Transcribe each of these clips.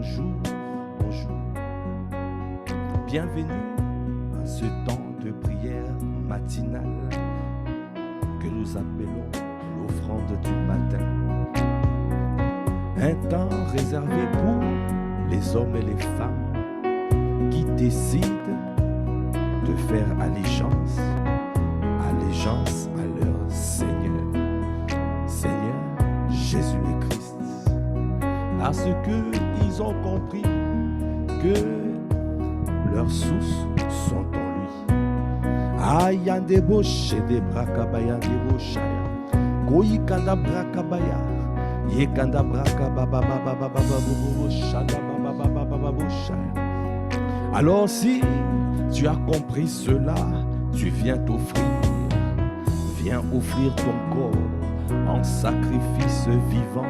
bonjour, bonjour. Bienvenue à ce temps de prière matinale que nous appelons l'offrande du matin. Un temps réservé pour les hommes et les femmes qui décident de faire allégeance à leur Seigneur, Seigneur Jésus le Christ, parce qu'ils ont compris que leurs sources sont en lui. Ayande boche de brakabaya de boshaya, goyi kanda brakabaya, ye kanda brakababa baba baba boshanda baba baba boshaya. Alors si tu as compris cela, tu viens offrir ton corps en sacrifice vivant.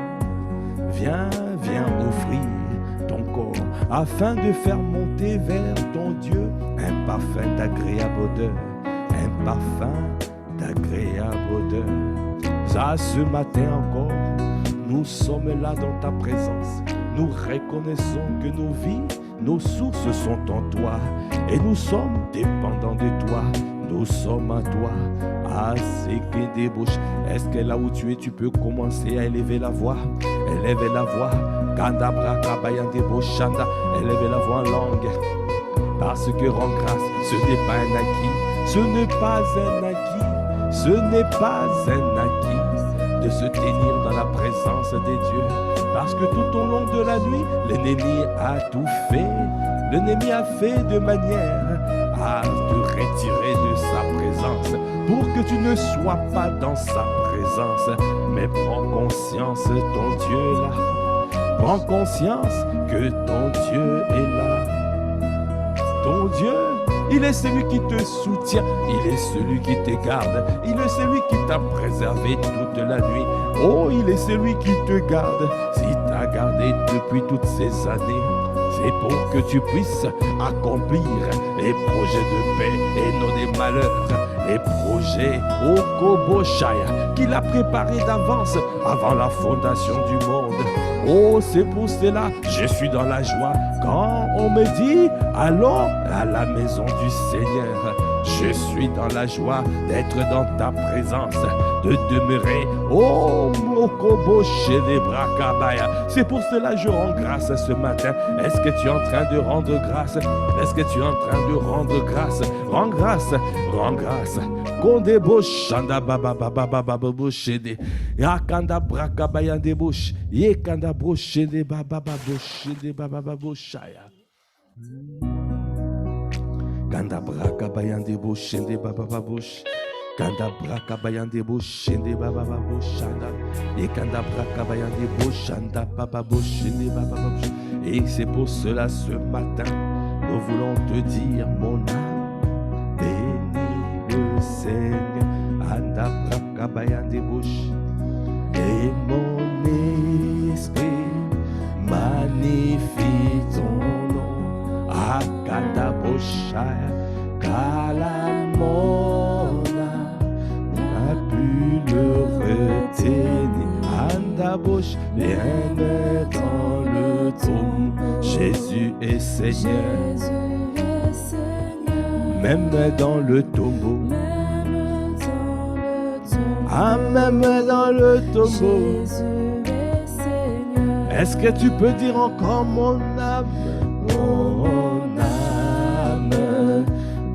Viens offrir ton corps afin de faire monter vers ton Dieu un parfum d'agréable odeur, un parfum d'agréable odeur. Ça, ce matin encore, nous sommes là dans ta présence. Nous reconnaissons que nos vies, nos sources sont en toi et nous sommes dépendants de toi. Nous sommes à toi. Ah, c'est que des bouches. Est-ce que là où tu es, tu peux commencer à élever la voix? Élevez la voix. Kanda braka bayande boshanda. Élevez la voix en langue. Parce que rend grâce, ce n'est pas un acquis. Ce n'est pas un acquis. Ce n'est pas un acquis de se tenir dans la présence des dieux. Parce que tout au long de la nuit, l'ennemi a tout fait. L'ennemi a fait de manière à te retirer de sa présence pour que tu ne sois pas dans sa présence. Mais prends conscience, ton Dieu est là. Prends conscience que ton Dieu est là. Ton Dieu, il est celui qui te soutient, il est celui qui te garde, il est celui qui t'a préservé toute la nuit. Oh, il est celui qui te garde. S'il t'a gardé depuis toutes ces années, c'est pour que tu puisses accomplir les projets de paix et non des malheurs. Les projets au Koboshaya qu'il a préparés d'avance avant la fondation du monde. Oh, c'est pour cela je suis dans la joie quand on me dit allons à la maison du Seigneur. Je suis dans la joie d'être dans ta présence, de demeurer. Oh, Mokoboshé des Brakabaya. C'est pour cela que je rends grâce ce matin. Est-ce que tu es en train de rendre grâce? Est-ce que tu es en train de rendre grâce? Rends grâce, rends grâce. Konde boshanda baba baba baba boshede. Ya kanda brakabaya de bosh. Ye kanda boshede baba baba boshede baba baba boshaya. Kanda brakabayande boshende baba baba bosh. Kanda brakabayande boshende baba baba boshanda. Et kanda brakabayande boshanda baba boshende baba baba. Et c'est pour cela ce matin nous voulons te dire mon âme bénis le Seigneur. Anda brakabayande bosh. Et mon esprit magnifie ton nom. Akanda boshaya kalamona n'a pu le retenir. Anda bosh viens dans le tombe. Jésus est Seigneur. Même dans le tombeau. Ah, même dans le tombeau. Est-ce que tu peux dire encore mon âme? Mon âme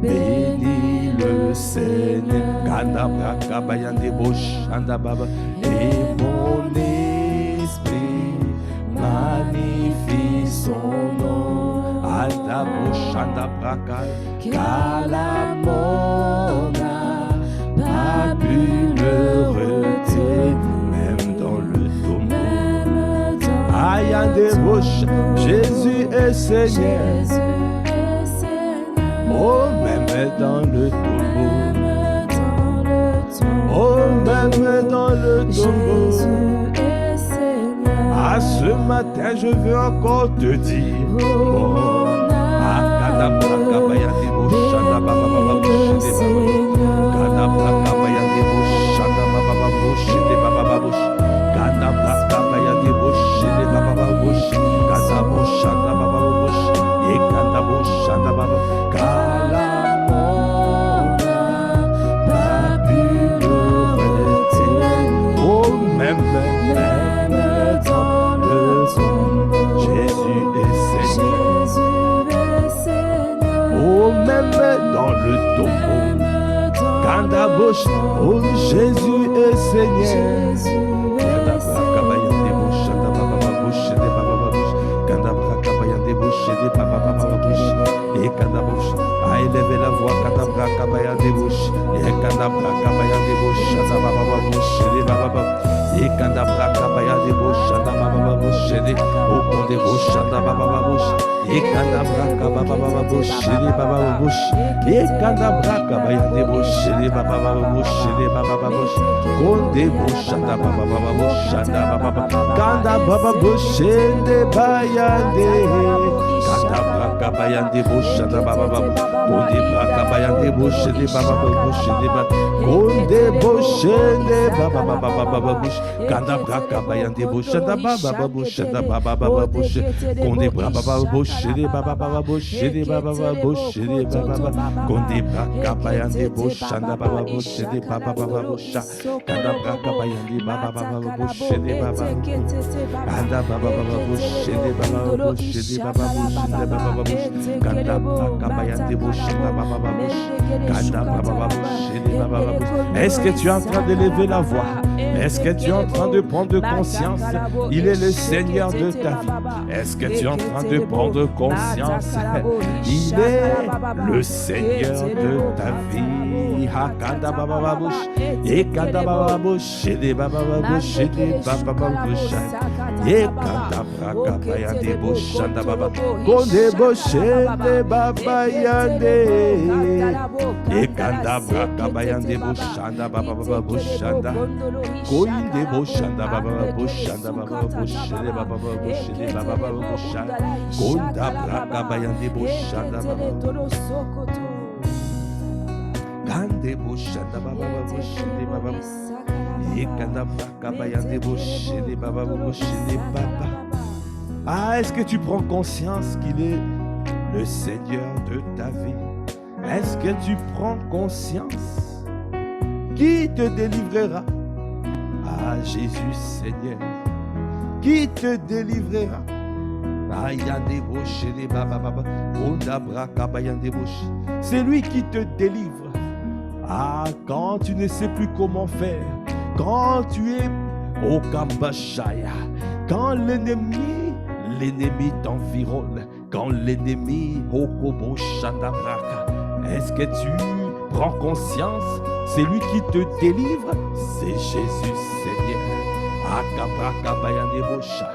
bénis le Seigneur. Kanda brakabayande boshanda baba. Et mon esprit magnifie son nom. Anda boshanda braka. Kalamona n'a pu le retenir. Même dans le tombeau. Ayande bosh. Jésus est Seigneur. Oh, même dans le tombeau. Oh, même dans le tombeau. À ce matin, je veux encore te dire. Oh, Akadabrakabayande boshanda baba baba boshede baba. Kadabrakabayande boshanda baba baba boshede baba baba bosh. Kadabrakabayande boshede baba baba bosh. Kadabrakabayande Oh, Jésus est Seigneur. A élevé la voix, Kadabra Kabaya de Bouche, et Kadabra Kabaya de Bouche, Shadababa Bouche, et Kadabra Kabaya de Bouche, Shadababa Bouche, au pont de Bouche, Shadababa Bouche, et Kadabra Kababa Bouche, Baba Bouche, et Kadabra Kabaya de Bouche, Baba Bouche, Baba Bouche, Konde Bouche, Shadababa Bouche, Shadababa, Kadababa Bouche, de Bayande, Kadabra Kabaya de Bouche, Shadababa. Konde Brakabayan de Bouche, de Baba Bouche, de Baba Konde Bouche, de Baba Baba Bouche, Kanda Brakabayan de Bouche, de Baba Bouche, de Baba Bouche, Konde Baba Bouche, de Baba Bouche, de Baba Bouche, de Baba Konde Brakabayan de Bouche, de Baba Bouche, de Baba Bouche, Kanda Brakabayan de Baba Bouche, de Baba Kanda Baba Bouche, de Baba Bouche, de Baba Bouche, de Baba Bouche, Kanda Brakabayan de Bouche. Est-ce que tu es en train d'élever la voix? Est-ce que tu es en train de prendre conscience? Il est le Seigneur de ta vie. Est-ce que tu es en train de prendre conscience? Il est le Seigneur de ta vie. Hakanda Baba Bouche, et Kanda Baba Bouche, et Baba Bouche, et Baba Bouche, et Kanda Braka Bayande Bouche, Shanda Baba, Konde Bouche, de Baba Yande, et Kanda Braka Bayande Bouche, Shanda Baba Bouche, Shanda, Konde Bouche, Shanda Baba Bouche, Shanda Baba Bouche, de Baba Bouche, de Baba Bouche, Konda Braka Bayande Bouche, Shanda Baba. Kande Bouche, Baba Bouche, de Baba et Kanda Braka Bayande Bouche, de Baba Bouche, de Baba. Ah, est-ce que tu prends conscience qu'il est le Seigneur de ta vie? Est-ce que tu prends conscience? Qui te délivrera? Ah, Jésus Seigneur. Qui te délivrera? Ah, Yande Bouche, de Baba Baba, Konda Braka Bayande Bouche. C'est lui qui te délivre. Ah, quand tu ne sais plus comment faire, quand tu es au Kambashaya, quand l'ennemi t'environne, quand l'ennemi au Kobo Shandabraka, est-ce que tu prends conscience? C'est lui qui te délivre, c'est Jésus Seigneur. Akabraka Bayande Bosha,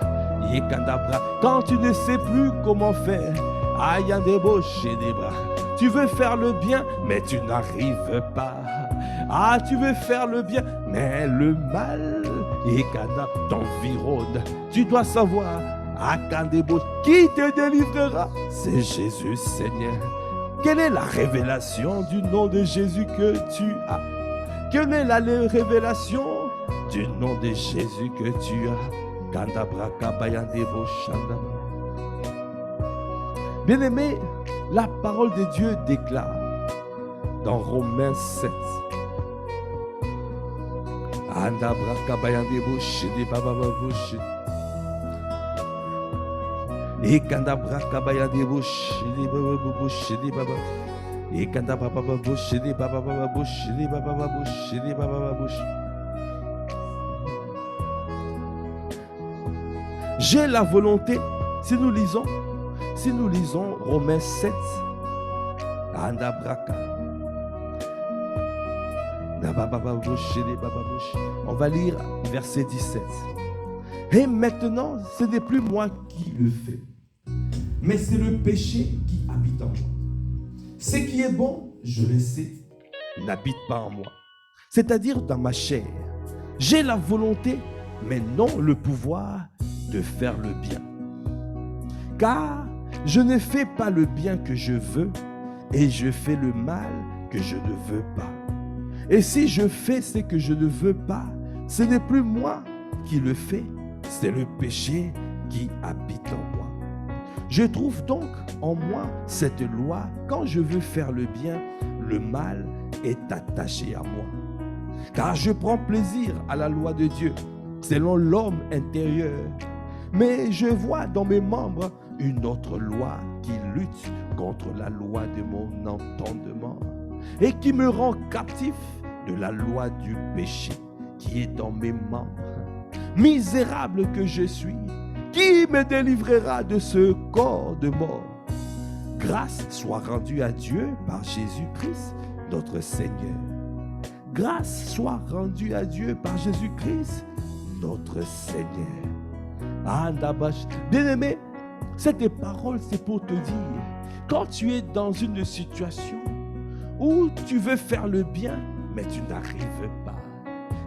Yekandabra. Quand tu ne sais plus comment faire, Ayande Boshe des bras. Tu veux faire le bien, mais tu n'arrives pas. Ah, tu veux faire le bien, mais le mal t'environne. Tu dois savoir, Akandebo, qui te délivrera? C'est Jésus Seigneur. Quelle est la révélation du nom de Jésus que tu as? Quelle est la révélation du nom de Jésus que tu as? Kandabraka Bayandebo Shandaba. Bien-aimé, la parole de Dieu déclare dans Romains 7. Andabraka Bayandebo Shidi Baba Babushi. Et Kandabraka Bayandebo Shidi Baba Babushi Baba. Et Kandababa Babushi Baba Babushi Baba Babushi Baba Babushi. J'ai la volonté, si nous lisons Romains 7, on va lire verset 17. Et maintenant, ce n'est plus moi qui le fais, mais c'est le péché qui habite en moi. Ce qui est bon, je le sais, n'habite pas en moi, c'est-à-dire dans ma chair. J'ai la volonté, mais non le pouvoir de faire le bien. Car je ne fais pas le bien que je veux et je fais le mal que je ne veux pas. Et si je fais ce que je ne veux pas, ce n'est plus moi qui le fais, c'est le péché qui habite en moi. Je trouve donc en moi cette loi, quand je veux faire le bien, le mal est attaché à moi. Car je prends plaisir à la loi de Dieu, selon l'homme intérieur. Mais je vois dans mes membres une autre loi qui lutte contre la loi de mon entendement et qui me rend captif de la loi du péché qui est dans mes membres. Misérable que je suis, qui me délivrera de ce corps de mort? Grâce soit rendue à Dieu par Jésus-Christ, notre Seigneur. Grâce soit rendue à Dieu par Jésus-Christ, notre Seigneur. Bien-aimé, cette parole, c'est pour te dire, quand tu es dans une situation où tu veux faire le bien, mais tu n'arrives pas.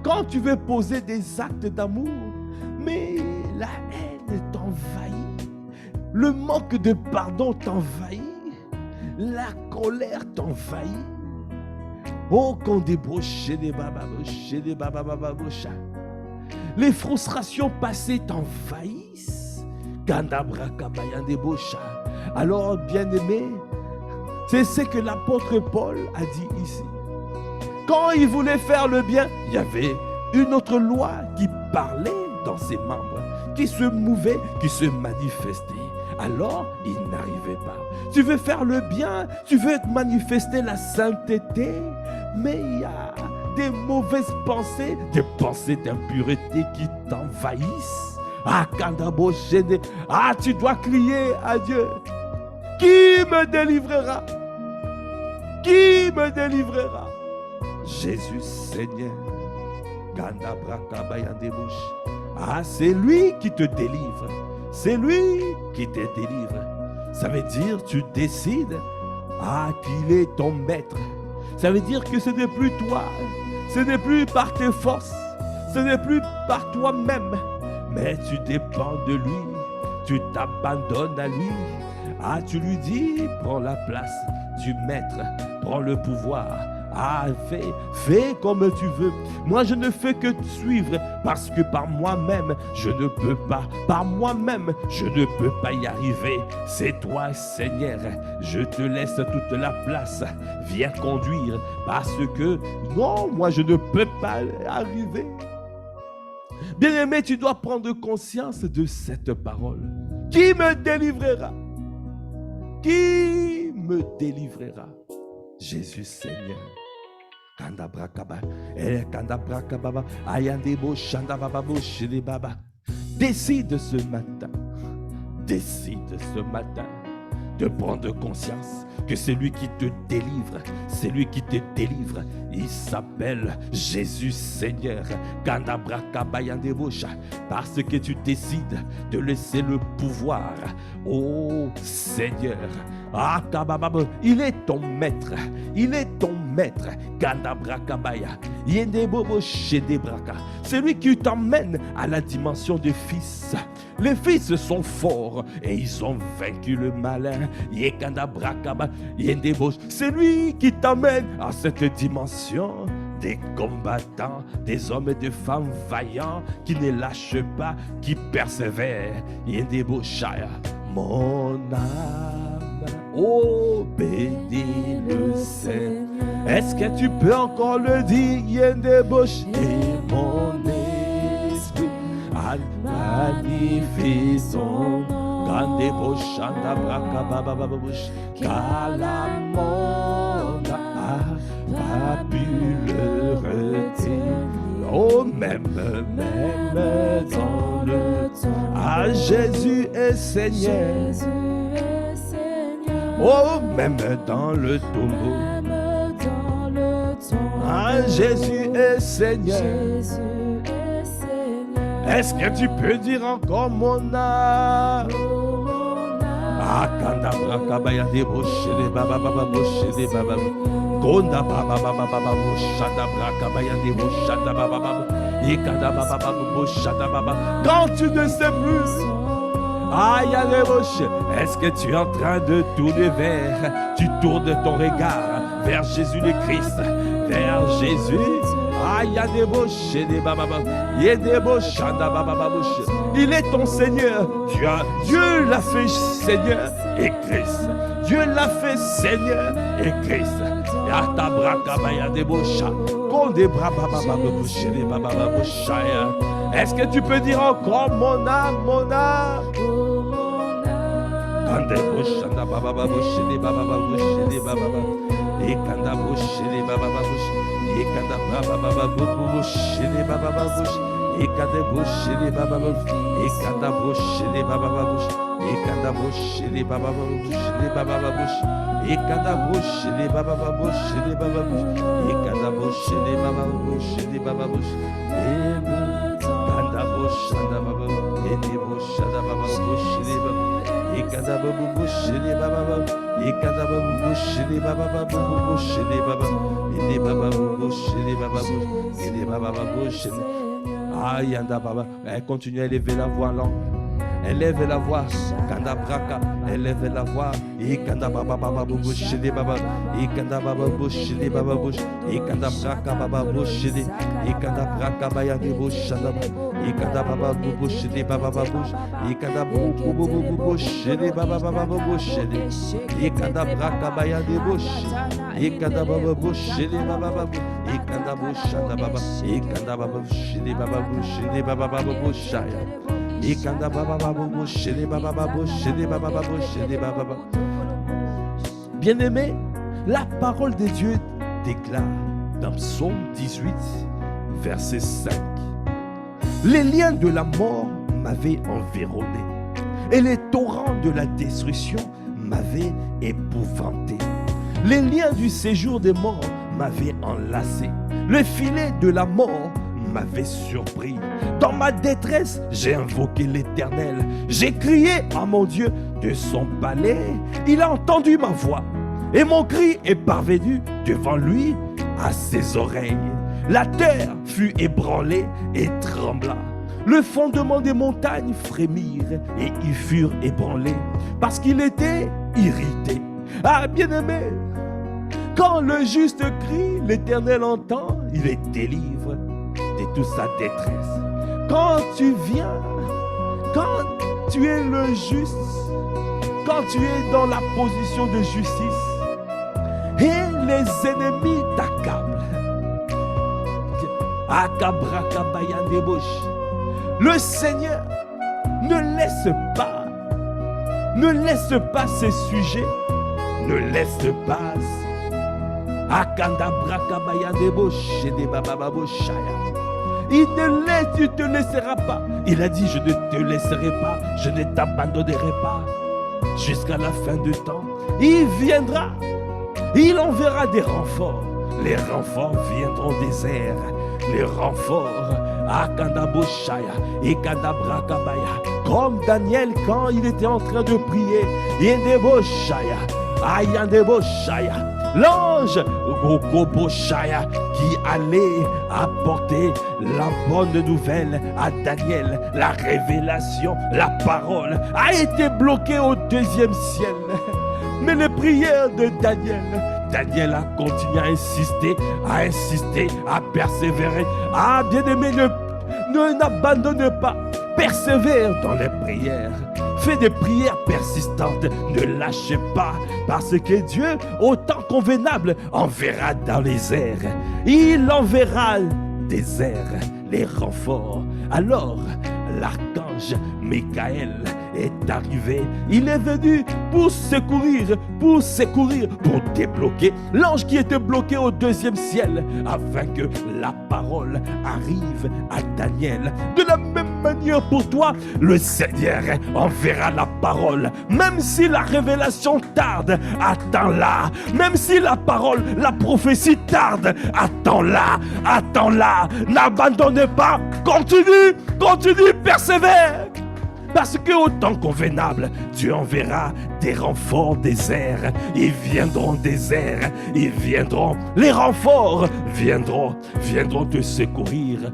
Quand tu veux poser des actes d'amour, mais la haine t'envahit, le manque de pardon t'envahit, la colère t'envahit. Oh, qu'on débauche des bababoucha. Les frustrations passées t'envahissent. Alors, bien-aimé, c'est ce que l'apôtre Paul a dit ici. Quand il voulait faire le bien, il y avait une autre loi qui parlait dans ses membres, qui se mouvait, qui se manifestait. Alors, il n'arrivait pas. Tu veux faire le bien, tu veux manifester la sainteté, mais il y a des mauvaises pensées, des pensées d'impureté qui t'envahissent. Tu dois crier à Dieu. Qui me délivrera? Qui me délivrera? Jésus Seigneur. C'est lui qui te délivre. C'est lui qui te délivre. Ça veut dire tu décides qu'il est ton maître. Ça veut dire que ce n'est plus toi. Ce n'est plus par tes forces. Ce n'est plus par toi-même. Mais tu dépends de lui. Tu t'abandonnes à lui. Tu lui dis, prends la place du maître. Prends le pouvoir. Fais comme tu veux. Moi, je ne fais que suivre parce que par moi-même, je ne peux pas. Par moi-même, je ne peux pas y arriver. C'est toi, Seigneur. Je te laisse toute la place. Viens conduire parce que non, moi, je ne peux pas arriver. Bien-aimé, tu dois prendre conscience de cette parole. Qui me délivrera? Qui me délivrera? Jésus Seigneur. Décide ce matin de prendre conscience que c'est lui qui te délivre, c'est lui qui te délivre. Il s'appelle Jésus Seigneur. Parce que tu décides de laisser le pouvoir au Seigneur. Il est ton maître. Il est ton maître. C'est lui qui t'emmène à la dimension des fils. Les fils sont forts et ils ont vaincu le malin. C'est lui qui t'emmène à cette dimension des combattants, des hommes et des femmes vaillants qui ne lâchent pas, qui persévèrent. Mon âme, oh bénis le Seigneur. Est-ce que tu peux encore le dire? Et mon esprit magnifie son nom. Car la mort n'a pas pu le retenir. Oh, même dans le temps. Jésus est Seigneur. Oh, même dans le tombeau. Jésus est Seigneur. Est-ce que tu peux dire encore mon âme? Quand tu ne sais plus, est-ce que tu es en train de tourner vers, tu tournes ton regard vers Jésus le Christ, vers Jésus? Il est ton Seigneur. Dieu l'a fait Seigneur et Christ. Dieu l'a fait Seigneur et Christ. Est-ce que tu peux dire encore mon âme, mon âme? Ekanda baba bush, les baba bush, Ekanda bush, les baba bush, Ekanda bush, les baba bush, Ekanda bush, les baba bush, les baba bush, Ekanda bush, les baba bush, les baba bush, Ekanda bush, les baba bush, les baba bush, Ekanda bush, anda baba, ene bush, anda baba bush, les baba, Ekanda bush, les baba, Ekanda bush, les baba bush, les baba, ene baba bush, les baba bush, ene baba bush. Aïe, anda baba, elle continue à élever la voix langue. Élève la voix, Kanda Braka, élève la voix, et Kanda Baba Baba Bush, les Baba, et Kanda Baba Bush, les Baba Bush, et Kanda Braka Baba Bush, et Kanda Braka Baya de Bush, et Kanda Baba Bush, les Baba Bush, et Kanda Bush, les Baba Baba Bush, et Kanda Braka Baya de Bush, et Kanda Baba Bush, les Baba Bush, et Kanda Bush, et Kanda Baba Bush, les Baba Bush, les Baba Bush, Ekanda baba babo shele baba babo shele baba babo shele baba babo. Bien-aimé, la parole de Dieu déclare dans Psaume 18, verset 5. Les liens de la mort m'avaient environné et les torrents de la destruction m'avaient épouvanté. Les liens du séjour des morts m'avaient enlacé. Le filet de la mort m'avait surpris. Dans ma détresse, j'ai invoqué l'Éternel. J'ai crié à mon Dieu de son palais. Il a entendu ma voix et mon cri est parvenu devant lui à ses oreilles. La terre fut ébranlée et trembla. Le fondement des montagnes frémirent et ils furent ébranlés parce qu'il était irrité. Ah, bien-aimé, quand le juste crie, l'Éternel entend, il les délivre de toute sa détresse. Quand tu viens, quand tu es le juste, quand tu es dans la position de justice et les ennemis t'accablent, le Seigneur ne laisse pas ses sujets, ne laisse pas. Il ne te laissera pas. Il a dit, je ne te laisserai pas, je ne t'abandonnerai pas jusqu'à la fin du temps. Il viendra, il enverra des renforts. Les renforts viendront des airs. Les renforts, comme Daniel quand il était en train de prier. L'ange qui allait apporter la bonne nouvelle à Daniel, la révélation, la parole, a été bloqué au deuxième ciel. Mais les prières de Daniel a continué à insister, à persévérer. Ah, bien-aimé, n'abandonne pas, persévère dans les prières. Fais des prières persistantes, ne lâchez pas, parce que Dieu, au temps convenable, enverra dans les airs. Il enverra des airs, les renforts. Alors, l'archange Michael est arrivé. Il est venu pour secourir, pour débloquer l'ange qui était bloqué au deuxième ciel, afin que la parole arrive à Daniel. De la même manière pour toi, le Seigneur enverra la parole. Même si la révélation tarde, attends-la. Même si la parole, la prophétie tarde, attends-la. N'abandonne pas. Continue, persévère. Parce qu'au temps convenable, tu enverras des renforts des airs. Ils viendront des airs. Les renforts viendront te secourir.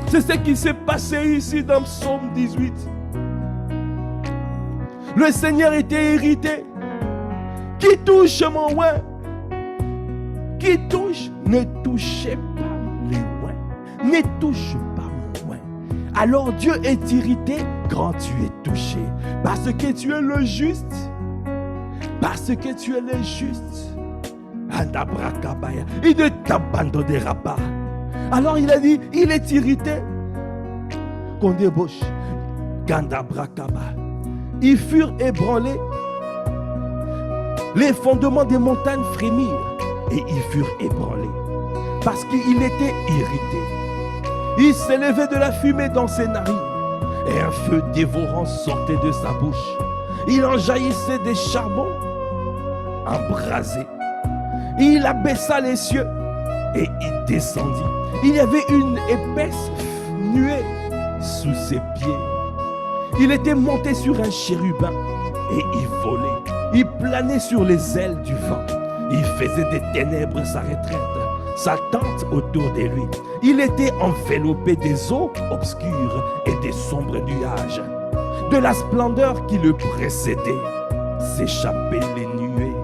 C'est ce qui s'est passé ici dans Psaume 18. Le Seigneur était irrité. Qui touche mon oin? Qui touche? Ne touchez pas les oins. Ne touche pas mon oin. Alors Dieu est irrité quand tu es touché. Parce que tu es le juste. Parce que tu es le juste. Il ne t'abandonnera pas. Alors il a dit, il est irrité. Qu'on débauche. Ils furent ébranlés. Les fondements des montagnes frémirent. et ils furent ébranlés, parce qu'il était irrité. Il s'élevait de la fumée dans ses narines, et un feu dévorant sortait de sa bouche. Il en jaillissait des charbons embrasés. Il abaissa les cieux, et il descendit. Il y avait une épaisse nuée sous ses pieds. Il était monté sur un chérubin, et il volait. Il planait sur les ailes du vent. Il faisait des ténèbres sa retraite, sa tente autour de lui. Il était enveloppé des eaux obscures et des sombres nuages. De la splendeur qui le précédait, s'échappaient les nuées,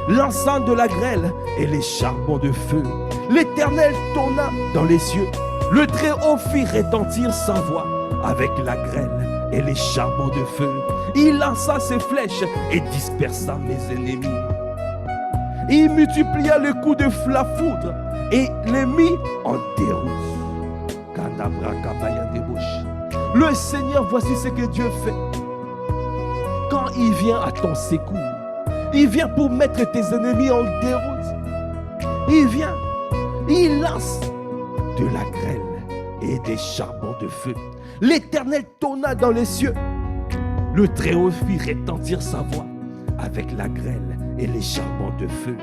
lançant de la grêle et les charbons de feu. L'Éternel tonna dans les cieux. Le Très-Haut fit retentir sa voix avec la grêle et les charbons de feu. Il lança ses flèches et dispersa mes ennemis. Il multiplia le coup de la foudre et les mit en déroute. Le Seigneur, voici ce que Dieu fait. Quand il vient à ton secours, il vient pour mettre tes ennemis en déroute. Il vient, il lance de la grêle et des charbons de feu. L'Éternel tonna dans les cieux. Le Très-Haut fit retentir sa voix avec la grêle et les charbons de feu.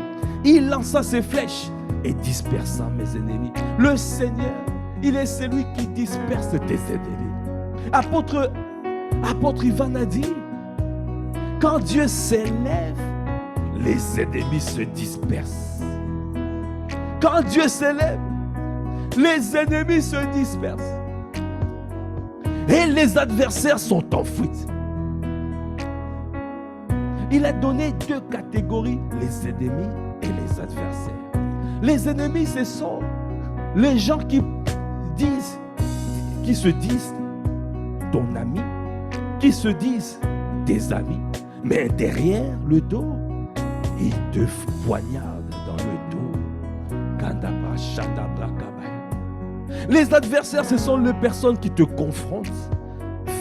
Il lança ses flèches et dispersa mes ennemis. Le Seigneur, il est celui qui disperse tes ennemis. Apôtre Ivan a dit, quand Dieu s'élève, les ennemis se dispersent. Quand Dieu s'élève, les ennemis se dispersent. Et les adversaires sont en fuite. Il a donné deux catégories, les ennemis et les adversaires. Les ennemis, ce sont les gens qui se disent ton ami, qui se disent tes amis, mais derrière le dos, ils te poignardent dans le dos. Les adversaires, ce sont les personnes qui te confrontent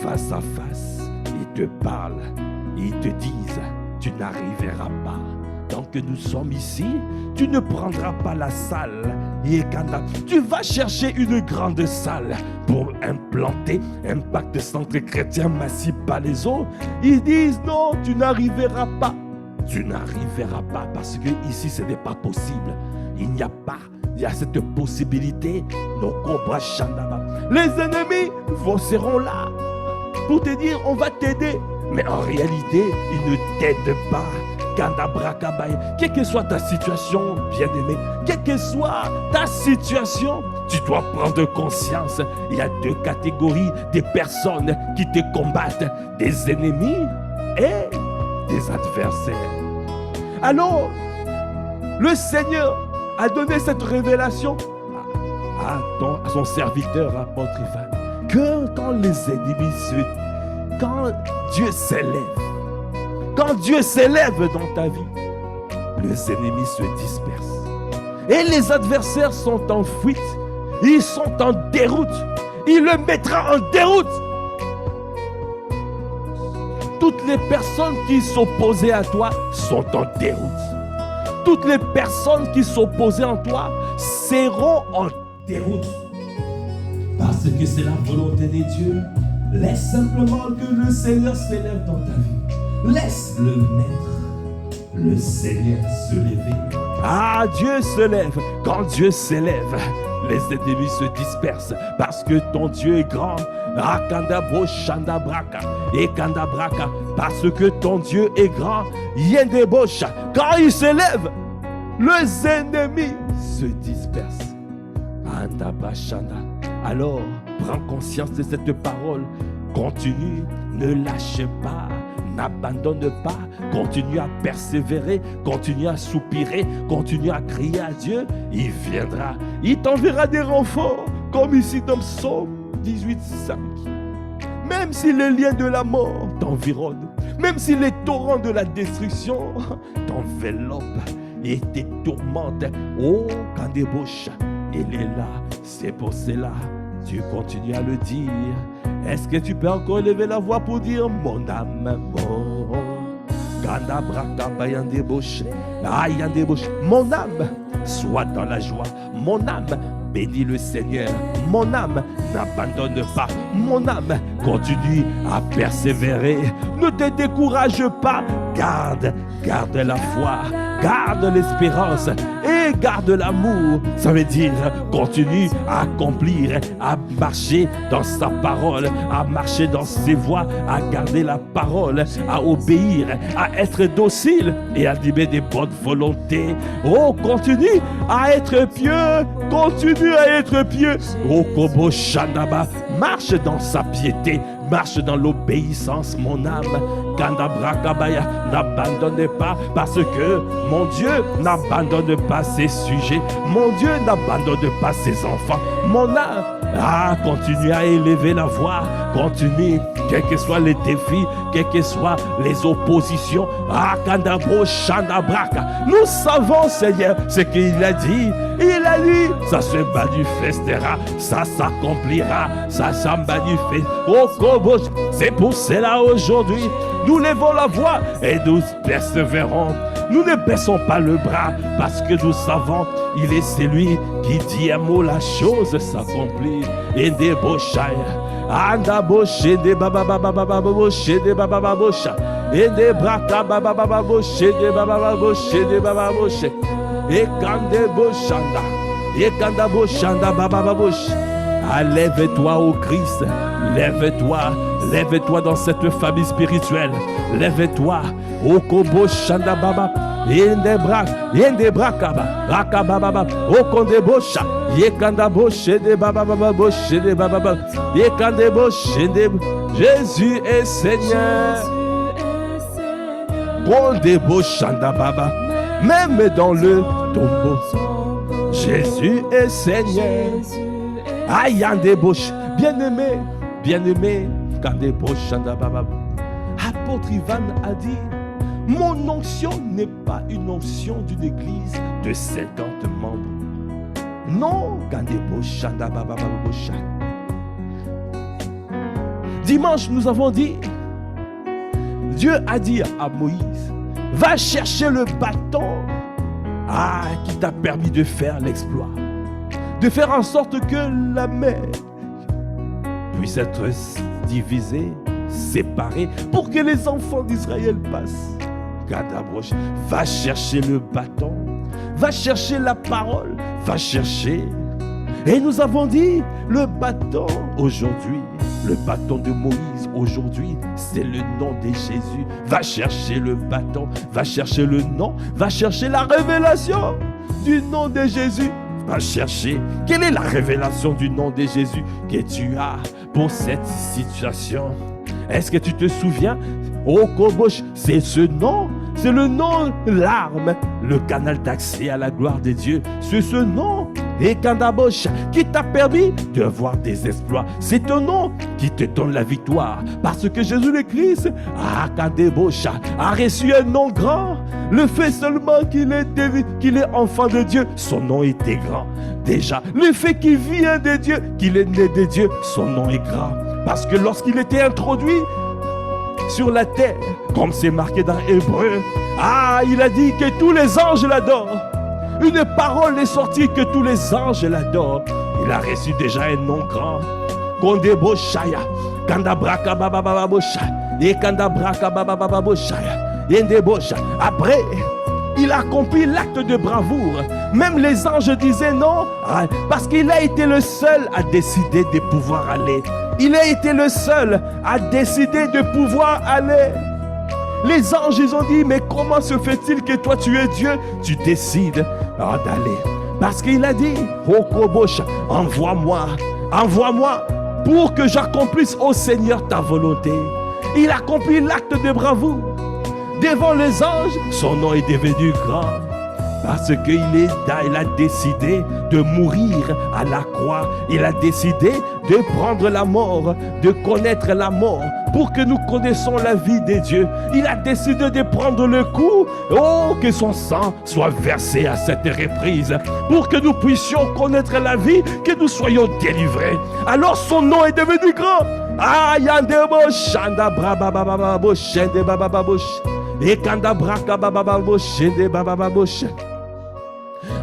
face à face. Ils te parlent, ils te disent, tu n'arriveras pas. Tant que nous sommes ici, tu ne prendras pas la salle. Tu vas chercher une grande salle pour implanter Impact Centre Chrétien Massy Palaiseau. Ils disent non, tu n'arriveras pas. Tu n'arriveras pas parce que ici ce n'est pas possible. Il n'y a pas, il y a cette possibilité. Nos cobras chandaba. Les ennemis seront là pour te dire on va t'aider. Mais en réalité, ils ne t'aident pas. Quelle que soit ta situation, bien-aimé, quelle que soit ta situation, tu dois prendre conscience. Il y a deux catégories de personnes qui te combattent, des ennemis et des adversaires. Alors, le Seigneur a donné cette révélation à son serviteur, apôtre Ivan, que quand les ennemis quand Dieu s'élève, quand Dieu s'élève dans ta vie, les ennemis se dispersent. Et les adversaires sont en fuite. Ils sont en déroute. Il le mettra en déroute. Toutes les personnes qui s'opposaient à toi sont en déroute. Toutes les personnes qui s'opposaient à toi seront en déroute. Parce que c'est la volonté de Dieu. Laisse simplement que le Seigneur s'élève dans ta vie. Laisse le maître, le Seigneur se lever. Ah, Dieu se lève. Quand Dieu s'élève, les ennemis se dispersent parce que ton Dieu est grand. Rakandabo Shandabraka et Kandabraka. Parce que ton Dieu est grand. Yendebosha. Quand il s'élève, les ennemis se dispersent. Andabashanda. Alors, prends conscience de cette parole. Continue, ne lâche pas, n'abandonne pas, continue à persévérer, continue à soupirer, continue à crier à Dieu. Il viendra, il t'enverra des renforts, comme ici dans Psaume 18:5. Même si les liens de la mort t'environnent, même si les torrents de la destruction t'enveloppent et te tourmentent, oh, Kandebosha, il est là, c'est pour cela. Tu continues à le dire. Est-ce que tu peux encore lever la voix pour dire mon âme, Mon âme soit dans la joie. Mon âme bénis le Seigneur. Mon âme n'abandonne pas. Mon âme continue à persévérer. Ne te décourage pas. Garde la foi. Garde l'espérance et garde l'amour. Ça veut dire continue à accomplir, à marcher dans sa parole, à marcher dans ses voies, à garder la parole, à obéir, à être docile et à animer des bonnes volontés. Oh, continue à être pieux, continue à être pieux. Oh, Kobo Shandaba, marche dans sa piété, marche dans l'obéissance, mon âme. Kandabrakabaya, n'abandonne pas, parce que mon Dieu n'abandonne pas ses sujets. Mon Dieu n'abandonne pas ses enfants. Mon âme, continue à élever la voix. Continue, quels que soient les défis, quelles que soient les oppositions. Kandabro Shandabraka. Nous savons, Seigneur, ce qu'il a dit. Il a dit, ça se manifestera, ça s'accomplira, ça se manifeste. Oh, Kobosh, c'est pour cela aujourd'hui, nous levons la voix et nous persévérons. Nous ne baissons pas le bras parce que nous savons, il est celui qui dit un mot, la chose s'accomplit. Et des boshaya, anda boshe de baba baba boshe de baba bosha, et des braka baba baba boshe de baba boshe de baba boshe. Et quand des boshanda, et quand des boshanda baba bosh. Lève-toi au Christ, lève-toi dans cette famille spirituelle, lève-toi au Kobo Shanda Baba, Yende Brakaba, Rakababa, au Kondebosha, Yekanda Boshe de Baba Baba Boshe de Baba, Yekande Boshe de Jésus est Seigneur. Kondeboshanda Baba, même dans le tombeau, Jésus est Seigneur. Ayandebosh, bien-aimé, Kandebosh, apôtre Ivan a dit, mon onction n'est pas une onction d'une église de 50 membres. Non, Kandebosh, dimanche, nous avons dit, Dieu a dit à Moïse, va chercher le bâton qui t'a permis de faire l'exploit. De faire en sorte que la mer puisse être divisée, séparée, pour que les enfants d'Israël passent. Kadabroche, va chercher le bâton, va chercher la parole, va chercher. Et nous avons dit, le bâton aujourd'hui, le bâton de Moïse aujourd'hui, c'est le nom de Jésus. Va chercher le bâton, va chercher le nom, va chercher la révélation du nom de Jésus. Va chercher quelle est la révélation du nom de Jésus que tu as pour cette situation. Est-ce que tu te souviens? Oh Kobosh, c'est ce nom, c'est le nom, l'arme, le canal d'accès à la gloire de Dieu. C'est ce nom, et Kandabosh, qui t'a permis de voir des exploits. C'est ton nom qui te donne la victoire. Parce que Jésus le Christ, Kandebosh, a reçu un nom grand. Le fait seulement qu'il est enfant de Dieu, son nom était grand. Déjà, le fait qu'il vient de Dieu, qu'il est né de Dieu, son nom est grand. Parce que lorsqu'il était introduit sur la terre, comme c'est marqué dans Hébreu, il a dit que tous les anges l'adorent. Une parole est sortie que tous les anges l'adorent. Il a reçu déjà un nom grand. Kondeboshaya, Kandabraka Baba Bosha, et Kandabraka Baba Boshaya. Après, il a accompli l'acte de bravoure. Même les anges disaient non, parce qu'il a été le seul à décider de pouvoir aller. Il a été le seul à décider de pouvoir aller. Les anges, ils ont dit, mais comment se fait-il que toi tu es Dieu, tu décides d'aller? Parce qu'il a dit, oh Kobosh, envoie-moi pour que j'accomplisse au Seigneur ta volonté. Il accomplit l'acte de bravoure. Devant les anges, son nom est devenu grand. Parce qu'il a décidé de mourir à la croix. Il a décidé de prendre la mort, de connaître la mort, pour que nous connaissions la vie de Dieu. Il a décidé de prendre le coup, que son sang soit versé à cette reprise, pour que nous puissions connaître la vie, que nous soyons délivrés. Alors son nom est devenu grand. Et kandabraka babababosh, babababosh.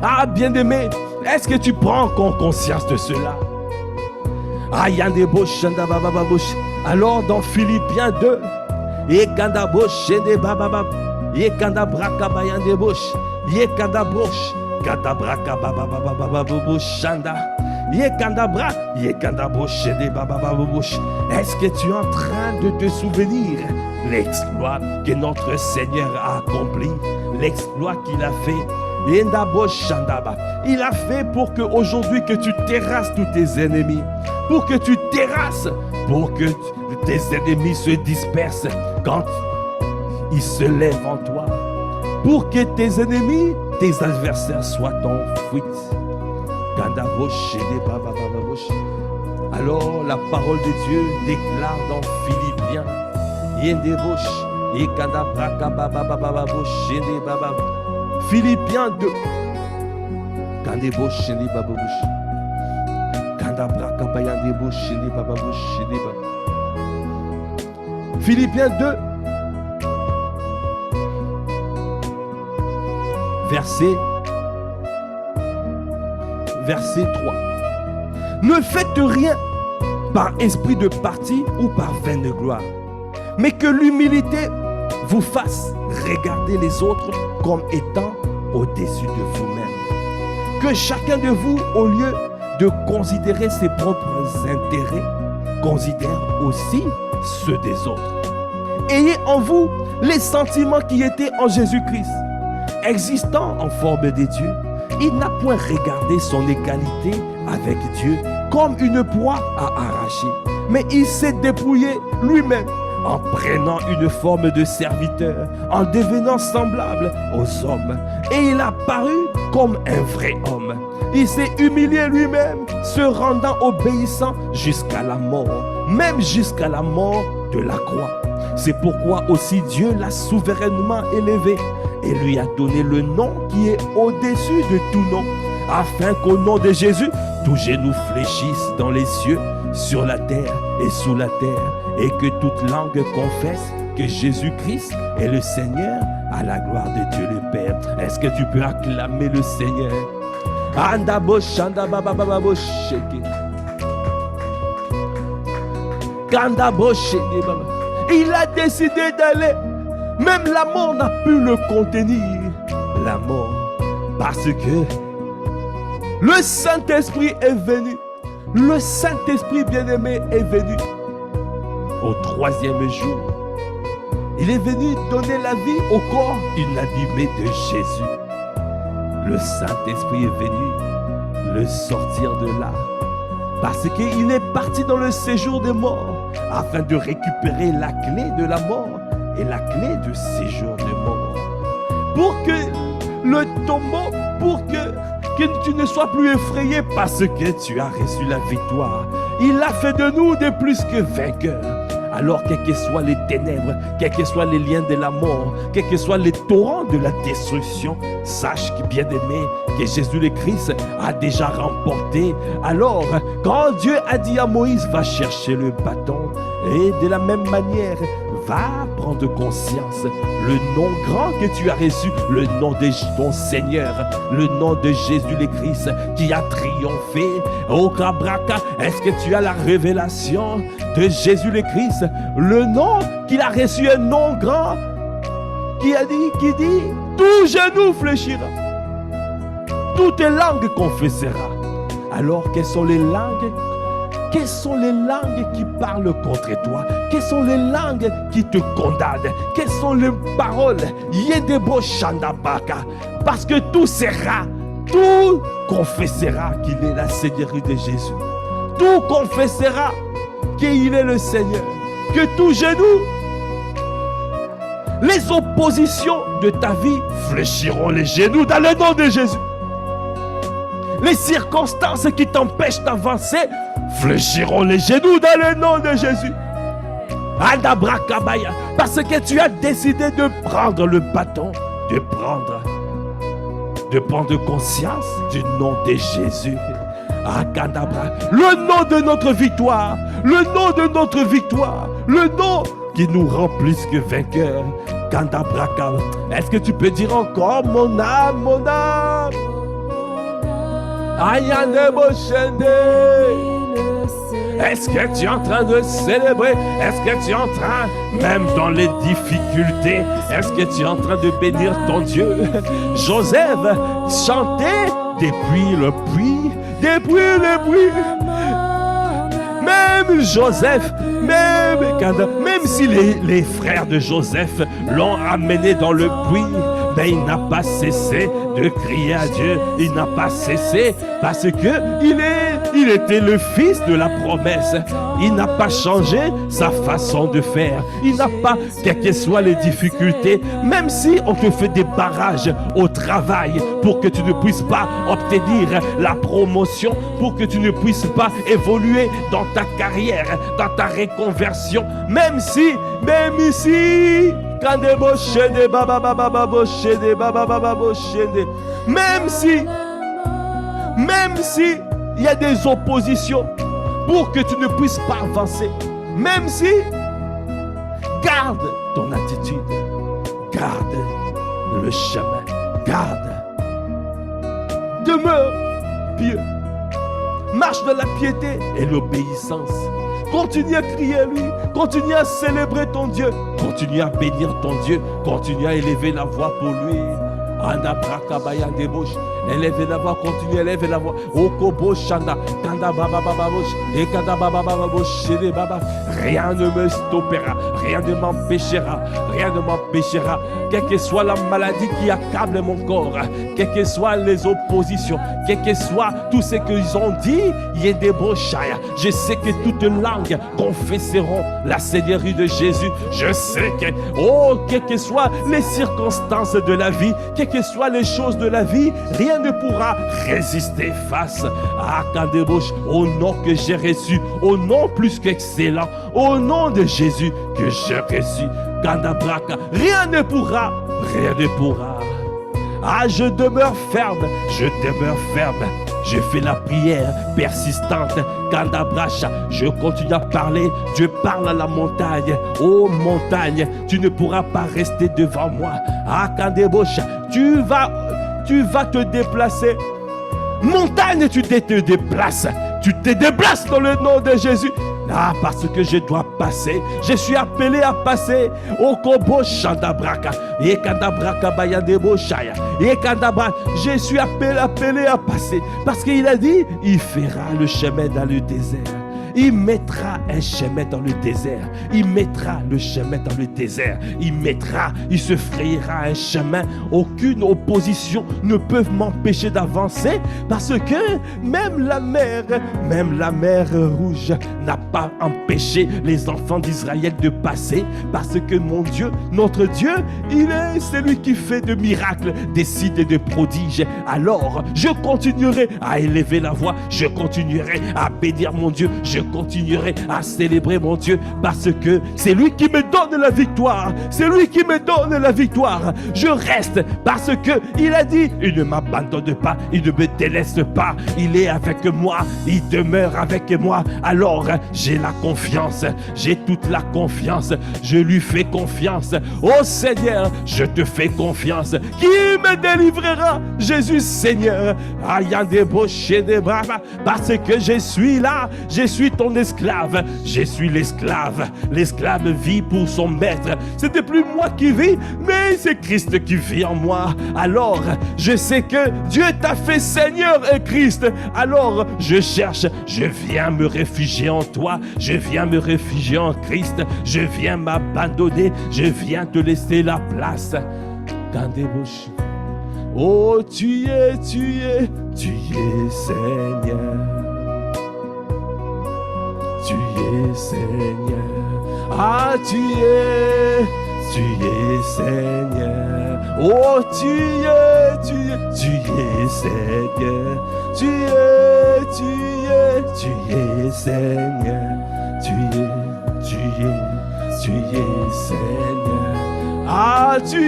Ah, bien-aimé, est-ce que tu prends conscience de cela? Ah, yandebosh, babababosh. Alors, dans Philippiens 2, et kandabosh, bababab, et kandabraka bayandebosh, et kandabrosh, kandabraka bababababosh, shanda. Est-ce que tu es en train de te souvenir l'exploit que notre Seigneur a accompli, l'exploit qu'il a fait? Il a fait pour que aujourd'hui que tu terrasses tous tes ennemis, pour que tu terrasses, pour que tes ennemis se dispersent quand ils se lèvent en toi, pour que tes ennemis, tes adversaires soient en fuite. Alors la parole de Dieu déclare dans Philippiens Philippiens 2 Philippiens 2 verset 3. Ne faites rien par esprit de parti ou par vaine gloire, mais que l'humilité vous fasse regarder les autres comme étant au-dessus de vous-même. Que chacun de vous, au lieu de considérer ses propres intérêts, considère aussi ceux des autres. Ayez en vous les sentiments qui étaient en Jésus-Christ. Existant en forme de Dieu, il n'a point regardé son égalité avec Dieu comme une proie à arracher, mais il s'est dépouillé lui-même en prenant une forme de serviteur, en devenant semblable aux hommes. Et il a paru comme un vrai homme. Il s'est humilié lui-même, se rendant obéissant jusqu'à la mort, même jusqu'à la mort de la croix. C'est pourquoi aussi Dieu l'a souverainement élevé et lui a donné le nom qui est au-dessus de tout nom, afin qu'au nom de Jésus, tout genou fléchisse dans les cieux, sur la terre et sous la terre, et que toute langue confesse que Jésus-Christ est le Seigneur, à la gloire de Dieu le Père. Est-ce que tu peux acclamer le Seigneur? Il a décidé d'aller. Même la mort n'a pu le contenir. La mort. Parce que le Saint-Esprit est venu. Le Saint-Esprit bien-aimé est venu. Au troisième jour, il est venu donner la vie au corps inanimé de Jésus. Le Saint-Esprit est venu le sortir de là. Parce qu'il est parti dans le séjour des morts afin de récupérer la clé de la mort et la clé du séjour des morts. Pour que le tombeau, pour que tu ne sois plus effrayé parce que tu as reçu la victoire. Il a fait de nous des plus que vainqueurs. Alors, quels que soient les ténèbres, quels que soient les liens de la mort, quels que soient les torrents de la destruction, sache, bien-aimé, que Jésus le Christ a déjà remporté. Alors, quand Dieu a dit à Moïse, va chercher le bâton, et de la même manière, va prendre conscience, le nom grand que tu as reçu, le nom de ton Seigneur, le nom de Jésus le Christ qui a triomphé. Oh Kabraka, est-ce que tu as la révélation de Jésus le Christ, le nom qu'il a reçu, un nom grand qui dit, tout genou fléchira, toute langue confessera. Alors, quelles sont les langues? Quelles sont les langues qui parlent contre toi? Quelles sont les langues qui te condamnent? Quelles sont les paroles? Yedebo Shandabaka. Parce que tout confessera qu'il est la Seigneurie de Jésus. Tout confessera qu'il est le Seigneur. Que tout genou, les oppositions de ta vie fléchiront les genoux dans le nom de Jésus. Les circonstances qui t'empêchent d'avancer fléchiront les genoux dans le nom de Jésus. Parce que tu as décidé de prendre le bâton, de prendre conscience du nom de Jésus. Le nom de notre victoire, le nom de notre victoire, le nom qui nous rend plus que vainqueurs. Kandabraka. Est-ce que tu peux dire encore mon âme, mon âme? Ayane Boshende. Est-ce que tu es en train de célébrer? Est-ce que tu es en train, même dans les difficultés, est-ce que tu es en train de bénir ton Dieu? Joseph chantait depuis le puits, depuis le puits. Même Joseph, même si les frères de Joseph l'ont amené dans le puits, mais il n'a pas cessé de crier à Dieu. Il n'a pas cessé parce que il était le fils de la promesse. Il n'a pas changé sa façon de faire. Il n'a pas, quelles que soient les difficultés, même si on te fait des barrages au travail pour que tu ne puisses pas obtenir la promotion, pour que tu ne puisses pas évoluer dans ta carrière, dans ta reconversion, même si, même si il y a des oppositions pour que tu ne puisses pas avancer, même si, garde ton attitude, garde le chemin, garde, demeure pieux, marche dans la piété et l'obéissance. Continue à crier à lui, continue à célébrer ton Dieu, continue à bénir ton Dieu, continue à élever la voix pour lui. Élevez la voix, continue, élevez la voix. Rien ne me stoppera, rien ne m'empêchera, rien ne m'empêchera. Quelle que soit la maladie qui accable mon corps, quelles que soient les oppositions, quel que soit tout ce qu'ils ont dit, je sais que toute langue confesseront la Seigneurie de Jésus. Je sais que, quelles que soient les circonstances de la vie, quelles que soient les choses de la vie, rien ne pourra résister face à Kandebouche, au nom que j'ai reçu, au nom plus qu'excellent, au nom de Jésus que j'ai reçu. Kandabraka, rien ne pourra. Ah, je demeure ferme, je fais la prière persistante. Kandabracha, je continue à parler. Dieu parle à la montagne. Oh montagne, tu ne pourras pas rester devant moi. Ah Kandebosha, tu vas te déplacer. Montagne, tu te déplaces. Tu te déplaces dans le nom de Jésus. Ah, parce que je dois passer. Je suis appelé à passer. Okobo Shandabraka. Et Kandabraka Bayadebo Shaya. Et Kandabra. Je suis appelé à passer. Parce qu'il a dit, il fera le chemin dans le désert. Il mettra un chemin dans le désert. Il mettra le chemin dans le désert. Il se frayera un chemin. Aucune opposition ne peut m'empêcher d'avancer parce que même la mer rouge n'a pas empêché les enfants d'Israël de passer parce que mon Dieu, notre Dieu, il est celui qui fait de miracles, des signes et de prodiges. Alors, je continuerai à élever la voix. Je continuerai à bénir mon Dieu. Je continuerai à célébrer mon Dieu parce que c'est lui qui me donne la victoire. C'est lui qui me donne la victoire. Je reste parce que il a dit, il ne m'abandonne pas, il ne me délaisse pas. Il est avec moi, il demeure avec moi. Alors j'ai la confiance, j'ai toute la confiance. Je lui fais confiance. Oh Seigneur, je te fais confiance. Qui me délivrera? Jésus Seigneur. Parce que je suis là, je suis ton esclave, je suis l'esclave. L'esclave vit pour son maître. Ce n'est plus moi qui vis, mais c'est Christ qui vit en moi. Alors, je sais que Dieu t'a fait Seigneur et Christ. Alors, je cherche, je viens me réfugier en toi. Je viens me réfugier en Christ. Je viens m'abandonner. Je viens te laisser la place. Kandebouche. Oh, tu es Seigneur. Tu es Seigneur. Ah, tu es Seigneur. Oh, tu es Seigneur. Tu es Seigneur. Tu es Seigneur. Ah, tu es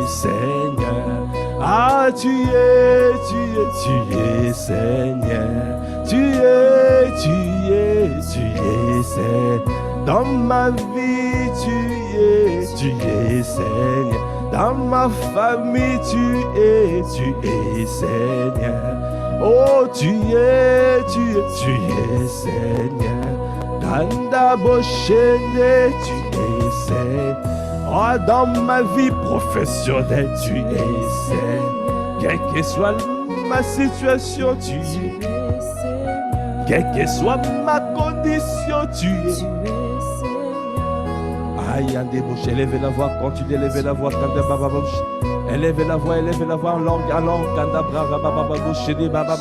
Seigneur. Ah, tu es Seigneur. Tu es Seigneur. Dans ma vie, tu es Seigneur. Dans ma famille, tu es Seigneur. Oh, tu es Seigneur. Kanda Boshene, tu es Seigneur. Oh, dans ma vie professionnelle, tu es Seigneur. Quelle que soit ma situation, tu es Seigneur. Quelle que soit ma condition, tu es Seigneur. Aïe, Andébouche, élevez la voix, continuez d'élever la voix, Kanda Baba Bouche. Élevez la voix en langue, Kanda Brava Baba Bouche, Baba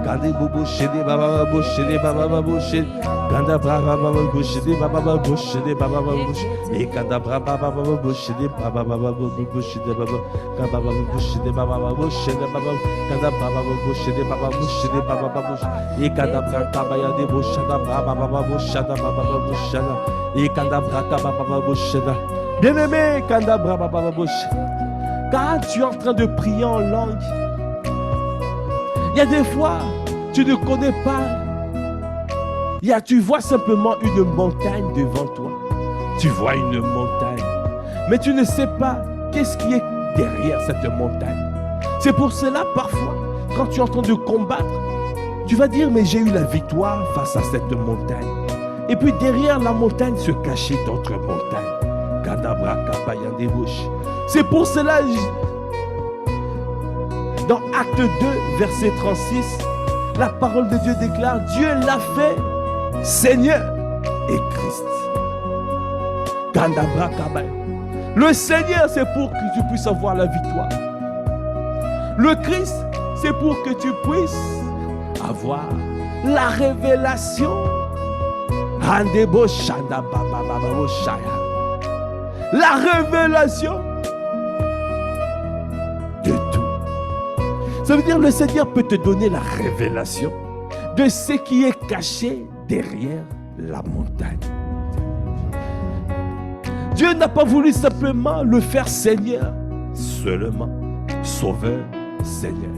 Kanda Bouche, Baba Bouche, Baba Bouche, Kanda Brava Baba Bouche, Baba Bouche, Baba Bouche, et Kanda Brava Baba Bouche, Baba Bouche, Baba Bouche, Baba Bouche, Kanda Brava Bouche, Baba Bouche, Baba Bouche, et Kanda Brava Baba Bouche, Baba Bouche, Baba Bouche, et Kanda Brava Baba Bouche. Bien-aimé, Kanda Brava Baba Bouche. Quand tu es en train de prier en langue, il y a des fois, tu ne connais pas. Tu vois simplement une montagne devant toi. Tu vois une montagne, mais tu ne sais pas qu'est-ce qui est derrière cette montagne. C'est pour cela, parfois, quand tu es en train de combattre, tu vas dire, mais j'ai eu la victoire face à cette montagne. Et puis derrière la montagne se cachait d'autres montagnes. Kadabra Kabayandebouche. C'est pour cela, dans Acte 2, verset 36, la parole de Dieu déclare, Dieu l'a fait Seigneur et Christ. Kadabra Kabay. Le Seigneur, c'est pour que tu puisses avoir la victoire. Le Christ, c'est pour que tu puisses avoir la révélation. La révélation de tout. Ça veut dire que le Seigneur peut te donner la révélation de ce qui est caché derrière la montagne. Dieu n'a pas voulu simplement le faire Seigneur, seulement Sauveur, Seigneur.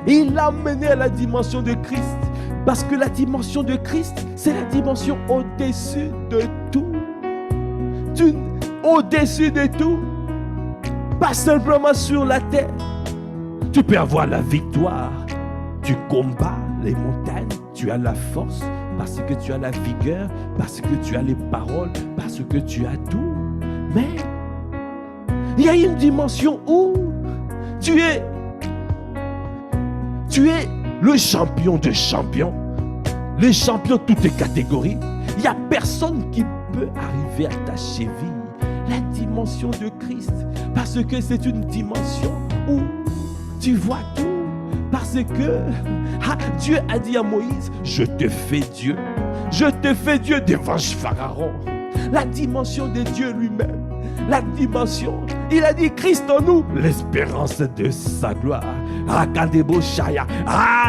Il l'a amené à la dimension de Christ. Parce que la dimension de Christ, c'est la dimension au-dessus de tout. Au-dessus de tout. Pas simplement sur la terre. Tu peux avoir la victoire. Tu combats les montagnes. Tu as la force. Parce que tu as la vigueur. Parce que tu as les paroles. Parce que tu as tout. Mais il y a une dimension où tu es le champion de champions, le champion de toutes les catégories. Il n'y a personne qui peut arriver à ta cheville. La dimension de Christ, parce que c'est une dimension où tu vois tout. Parce que Dieu a dit à Moïse, je te fais Dieu. Je te fais Dieu devant Pharaon. La dimension de Dieu lui-même. La dimension, il a dit Christ en nous, l'espérance de sa gloire.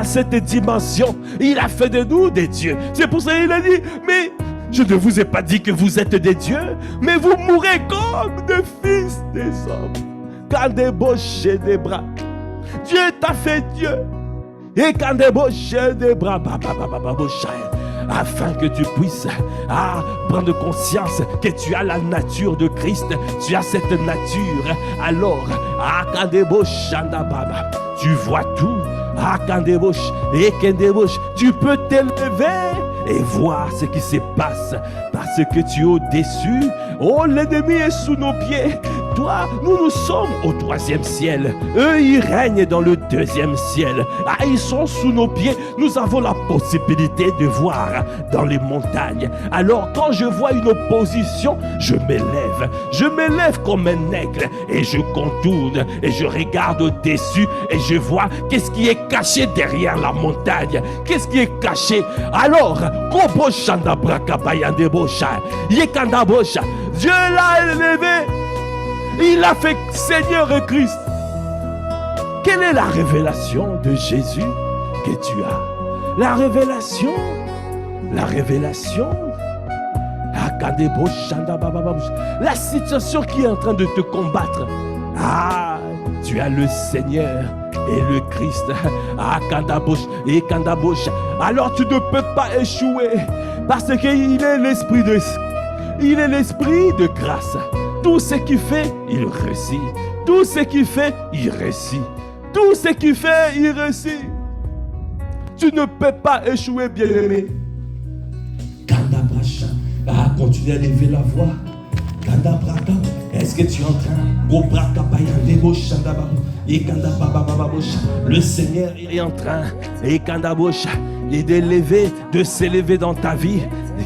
Cette dimension, il a fait de nous des dieux. C'est pour ça qu'il a dit, mais je ne vous ai pas dit que vous êtes des dieux, mais vous mourrez comme des fils des hommes. Quand débauché des bras, Dieu t'a fait Dieu. Et quand débauché des bras, afin que tu puisses prendre conscience que tu as la nature de Christ, tu as cette nature. Alors, tu vois tout. Tu peux t'élever et voir ce qui se passe parce que tu es au-dessus. Oh, l'ennemi est sous nos pieds. Toi, nous sommes au 3e ciel. Eux, ils règnent dans le 2e ciel. Ils sont sous nos pieds. Nous avons la possibilité de voir dans les montagnes. Alors, quand je vois une opposition, je m'élève. Je m'élève comme un aigle et je contourne et je regarde au-dessus et je vois qu'est-ce qui est caché derrière la montagne. Qu'est-ce qui est caché? Alors, Dieu l'a élevé. Il a fait Seigneur et Christ. Quelle est la révélation de Jésus que tu as? La révélation. La situation qui est en train de te combattre. Tu as le Seigneur et le Christ. Alors tu ne peux pas échouer. Parce qu'il est l'esprit de Il est l'esprit de grâce. Tout ce qu'il fait, il réussit. Tout ce qu'il fait, il réussit. Tout ce qu'il fait, il réussit. Tu ne peux pas échouer, bien-aimé. Kandabracha, continue à lever la voix. Kandabraka, est-ce que tu es en train? Le Seigneur est en train de s'élever dans ta vie.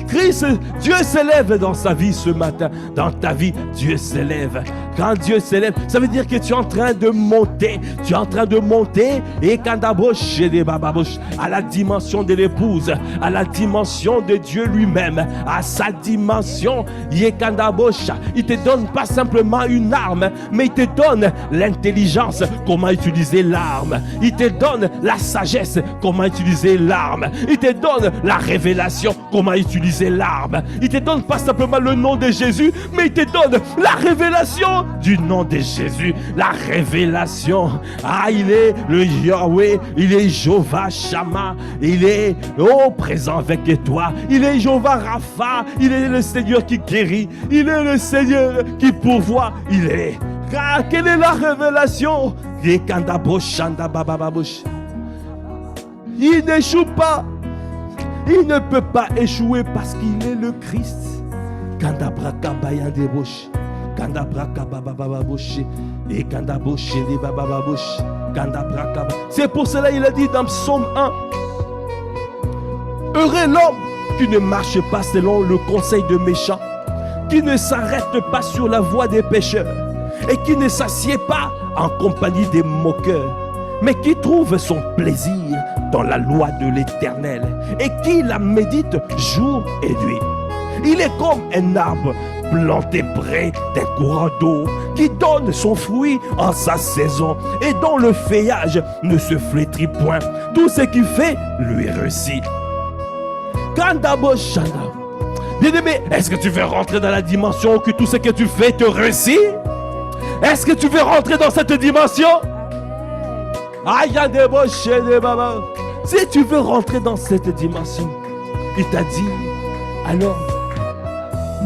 Christ, Dieu s'élève dans sa vie ce matin. Dans ta vie, Dieu s'élève. Quand Dieu s'élève, ça veut dire que tu es en train de monter. Tu es en train de monter et à la dimension de l'épouse, à la dimension de Dieu lui-même, à sa dimension. Il te donne pas simplement une arme, mais il te donne l'intelligence, comment utiliser l'arme. Il te donne la sagesse, comment utiliser l'arme. Il te donne la révélation, comment utiliser l'arme. Il te donne pas simplement le nom de Jésus, mais il te donne la révélation du nom de Jésus. La révélation. Ah, il est le Yahweh, il est Jéhovah Shammah, il est présent avec toi. Il est Jéhovah Rapha, il est le Seigneur qui guérit, il est le Seigneur qui pourvoit. Il est. Quelle est la révélation? Il n'échoue pas. Il ne peut pas échouer parce qu'il est le Christ. C'est pour cela qu'il a dit dans Psaume 1, heureux l'homme qui ne marche pas selon le conseil de méchants, qui ne s'arrête pas sur la voie des pécheurs et qui ne s'assied pas en compagnie des moqueurs, mais qui trouve son plaisir dans la loi de l'Éternel et qui la médite jour et nuit. Il est comme un arbre planté près d'un courant d'eau qui donne son fruit en sa saison et dont le feuillage ne se flétrit point. Tout ce qu'il fait lui réussit. Bien-aimé, est-ce que tu veux rentrer dans la dimension que tout ce que tu fais te réussit? Est-ce que tu veux rentrer dans cette dimension? Si tu veux rentrer dans cette dimension, il t'a dit, alors,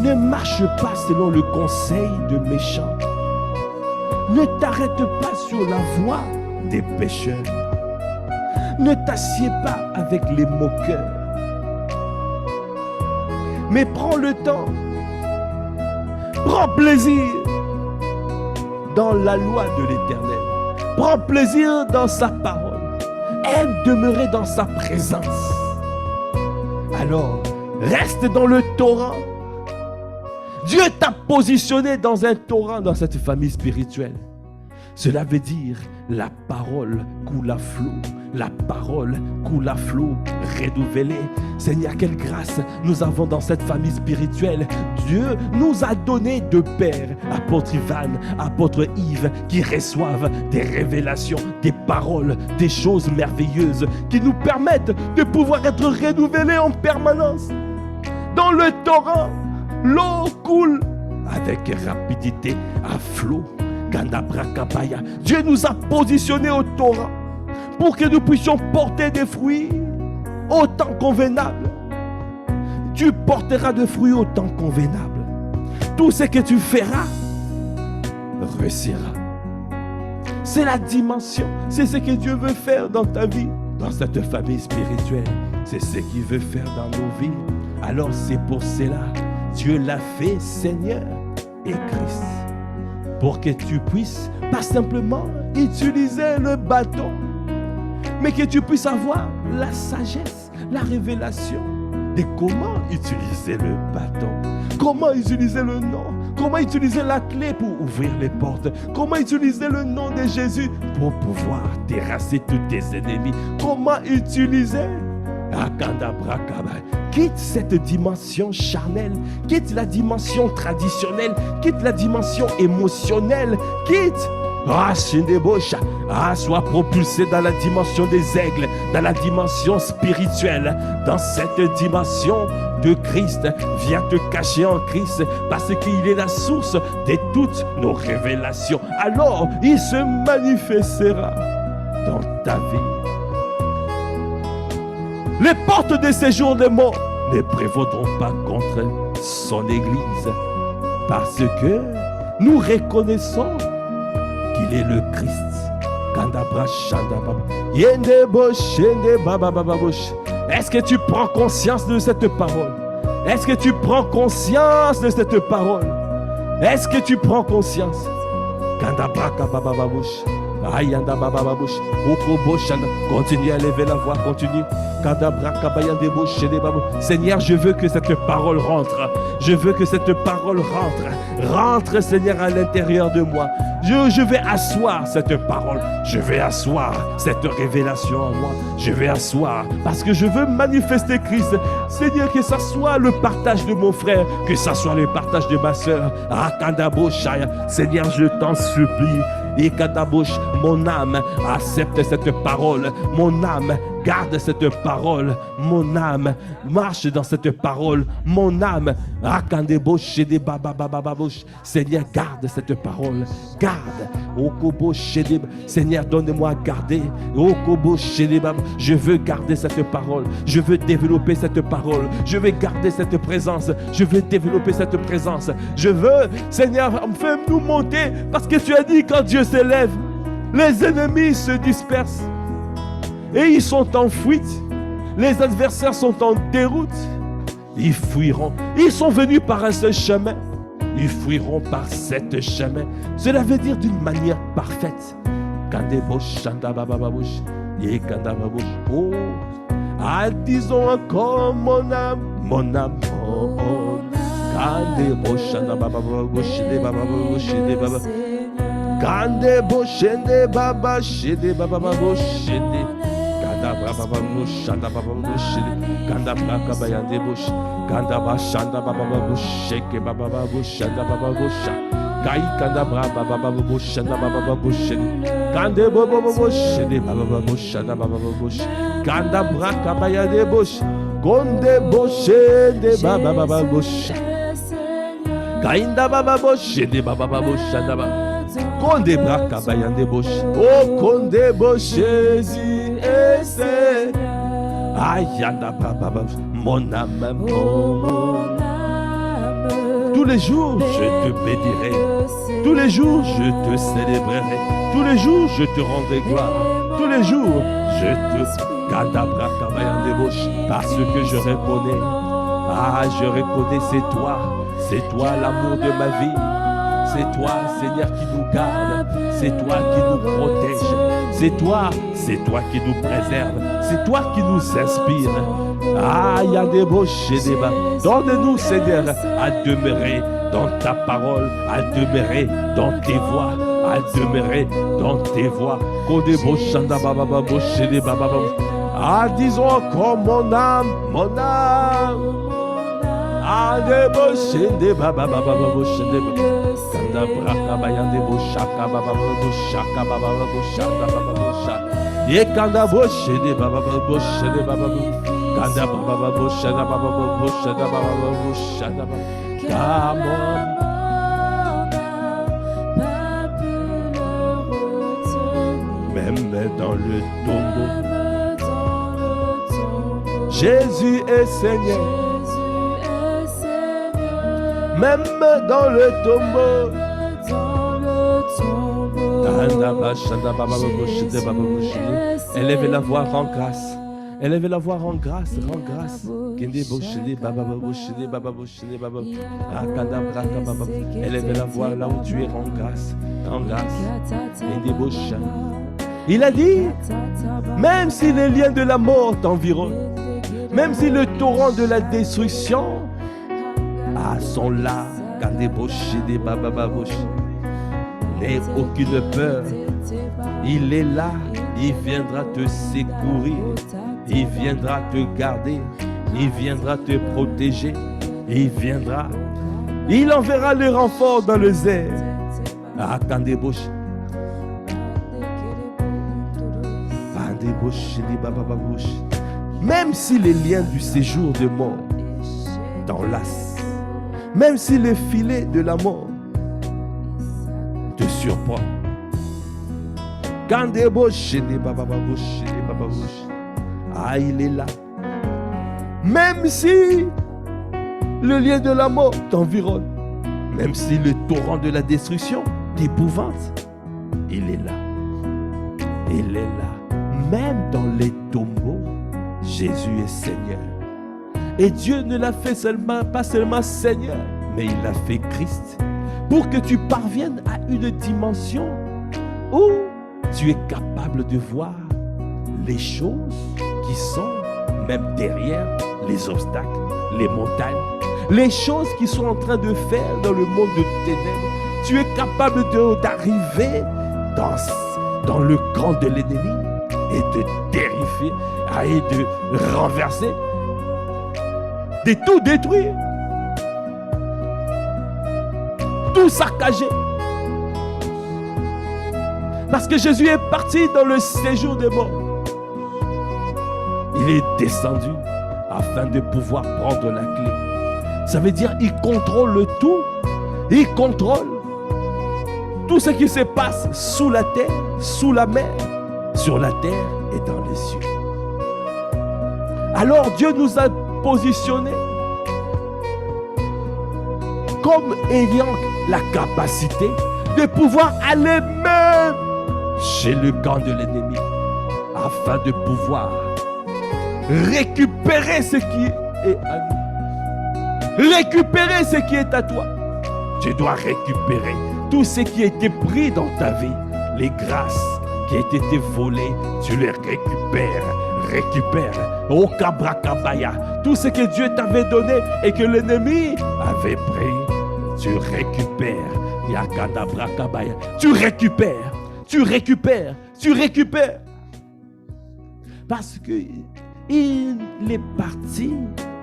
ne marche pas selon le conseil de méchants. Ne t'arrête pas sur la voie des pécheurs. Ne t'assieds pas avec les moqueurs. Mais prends le temps. Prends plaisir dans la loi de l'Éternel. Prends plaisir dans sa parole. Aime demeurer dans sa présence. Alors, reste dans le torrent. Dieu t'a positionné dans un torrent dans cette famille spirituelle. Cela veut dire la parole coule à flot. La parole coule à flot, renouvelée. Seigneur, quelle grâce nous avons dans cette famille spirituelle. Dieu nous a donné deux pères, apôtre Ivan, apôtre Yves, qui reçoivent des révélations, des paroles, des choses merveilleuses qui nous permettent de pouvoir être renouvelés en permanence. Dans le torrent, l'eau coule avec rapidité à flot. Dieu nous a positionnés au torrent pour que nous puissions porter des fruits au temps convenable. Tu porteras des fruits au temps convenable. Tout ce que tu feras réussira. C'est la dimension, c'est ce que Dieu veut faire dans ta vie, dans cette famille spirituelle. C'est ce qu'il veut faire dans nos vies. Alors c'est pour cela, Dieu l'a fait Seigneur et Christ. Pour que tu puisses pas simplement utiliser le bâton, mais que tu puisses avoir la sagesse, la révélation de comment utiliser le bâton, comment utiliser le nom, comment utiliser la clé pour ouvrir les portes, comment utiliser le nom de Jésus pour pouvoir terrasser tous tes ennemis, comment utiliser. Quitte cette dimension charnelle, quitte la dimension traditionnelle, quitte la dimension émotionnelle, quitte. Sois propulsé dans la dimension des aigles, dans la dimension spirituelle, dans cette dimension de Christ. Viens te cacher en Christ parce qu'il est la source de toutes nos révélations. Alors, il se manifestera dans ta vie. Les portes de séjour des morts ne prévaudront pas contre son Église, parce que nous reconnaissons qu'il est le Christ. Est-ce que tu prends conscience de cette parole? Est-ce que tu prends conscience de cette parole? Est-ce que tu prends conscience? Continue à lever la voix, continue. Seigneur, je veux que cette parole rentre. Je veux que cette parole rentre. Rentre, Seigneur, à l'intérieur de moi. Je vais asseoir cette parole. Je vais asseoir cette révélation en moi. Je vais asseoir parce que je veux manifester Christ. Seigneur, que ça soit le partage de mon frère, que ça soit le partage de ma soeur. Seigneur, je t'en supplie. Et Kadabouche, mon âme accepte cette parole. Mon âme garde cette parole. Mon âme marche dans cette parole. Mon âme, Seigneur, garde cette parole. Garde. Seigneur, donne-moi à garder. Je veux garder cette parole. Je veux développer cette parole. Je veux garder cette présence. Je veux développer cette présence. Je veux, Seigneur, fais-nous monter. Parce que tu as dit, quand Dieu s'élève, les ennemis se dispersent. Et ils sont en fuite. Les adversaires sont en déroute. Ils fuiront. Ils sont venus par un seul chemin. Ils fuiront par sept chemins. Cela veut dire d'une manière parfaite. Oh, disons encore mon âme, mon âme. Oh, oh. Kande boshende baba shede baba boshede kanda baba boshanda baba boshede kanda baka bayande bosh kanda bashanda baba bosheke baba boshanda baba bosha kai kanda baba baba boshanda baba boshede kande baba boshede baba boshanda baba bosh kanda braka bayande bosh konde boshede baba baba bosha kainda baba boshede baba boshanda baba Konde braka bayande bosh, oh konde bosh, Jésus est Seigneur. Ayanda baba, mon âme, mon âme. Tous les jours je te bénirai, tous les jours je te célébrerai, tous les jours je te rendrai gloire, tous les jours je te kanda braka bayande bosh, parce que je reconnais, je reconnais c'est toi l'amour de ma vie. C'est toi, Seigneur, qui nous garde. C'est toi qui nous protège. C'est toi qui nous préserve. C'est toi qui nous inspire. Il y a des bouches et des bas. Donne-nous, Seigneur, à demeurer dans ta parole, à demeurer dans tes voies, à demeurer dans tes voies. Disons encore mon âme, mon âme. Ande boshende baba baba boshende kanda braka bayande boshaka baba boshaka baba boshaka baba boshaka ye kanda boshende baba boshende baba kanda baba boshaka baba boshaka baba boshaka même dans le tombeau Jésus est Seigneur. Même dans le tombeau. Élève la voix, rends grâce. Élève la voix, rends grâce, rends grâce. Élève la voix là où tu es, rends grâce, rends grâce. Il a dit, même si les liens de la mort t'environnent, même si le torrent de la destruction sont là, n'aie aucune peur, il est là, il viendra te secourir, il viendra te garder, il viendra te protéger, il viendra, il enverra le renfort dans le désert. Même si les liens du séjour de mort t'enlacent, même si le filet de la mort te surprend, il est là. Même si le lien de la mort t'environne, même si le torrent de la destruction t'épouvante, il est là. Il est là. Même dans les tombeaux, Jésus est Seigneur. Et Dieu ne l'a fait pas seulement Seigneur, mais il l'a fait Christ. Pour que tu parviennes à une dimension où tu es capable de voir les choses qui sont même derrière les obstacles, les montagnes, les choses qui sont en train de faire dans le monde de ténèbres. Tu es capable d'arriver dans le camp de l'ennemi et de terrifier, et de renverser, de tout détruire, tout saccager. Parce que Jésus est parti dans le séjour des morts. Il est descendu afin de pouvoir prendre la clé. Ça veut dire qu'il contrôle le tout. Il contrôle tout ce qui se passe sous la terre, sous la mer, sur la terre et dans les cieux. Alors Dieu nous a positionnés comme ayant la capacité de pouvoir aller même chez le camp de l'ennemi afin de pouvoir récupérer ce qui est à nous. Récupérer ce qui est à toi. Tu dois récupérer tout ce qui a été pris dans ta vie, les grâces qui ont été volées, tu les récupères. Au Kabrakabaya, tout ce que Dieu t'avait donné et que l'ennemi avait pris, tu récupères. Yakadabrakabaya, tu récupères. Parce que il est parti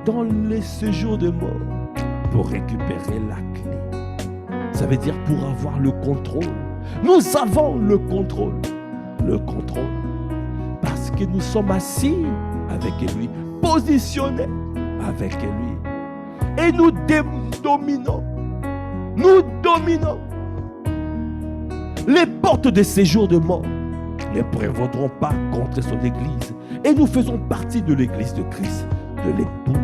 dans le séjour de mort pour récupérer la clé. Ça veut dire pour avoir le contrôle. Nous avons le contrôle. Parce que nous sommes assis avec lui, positionnés avec lui. Et nous dominons. Les portes de séjour de mort ne prévaudront pas contre son église. Et nous faisons partie de l'église de Christ, de l'épouse.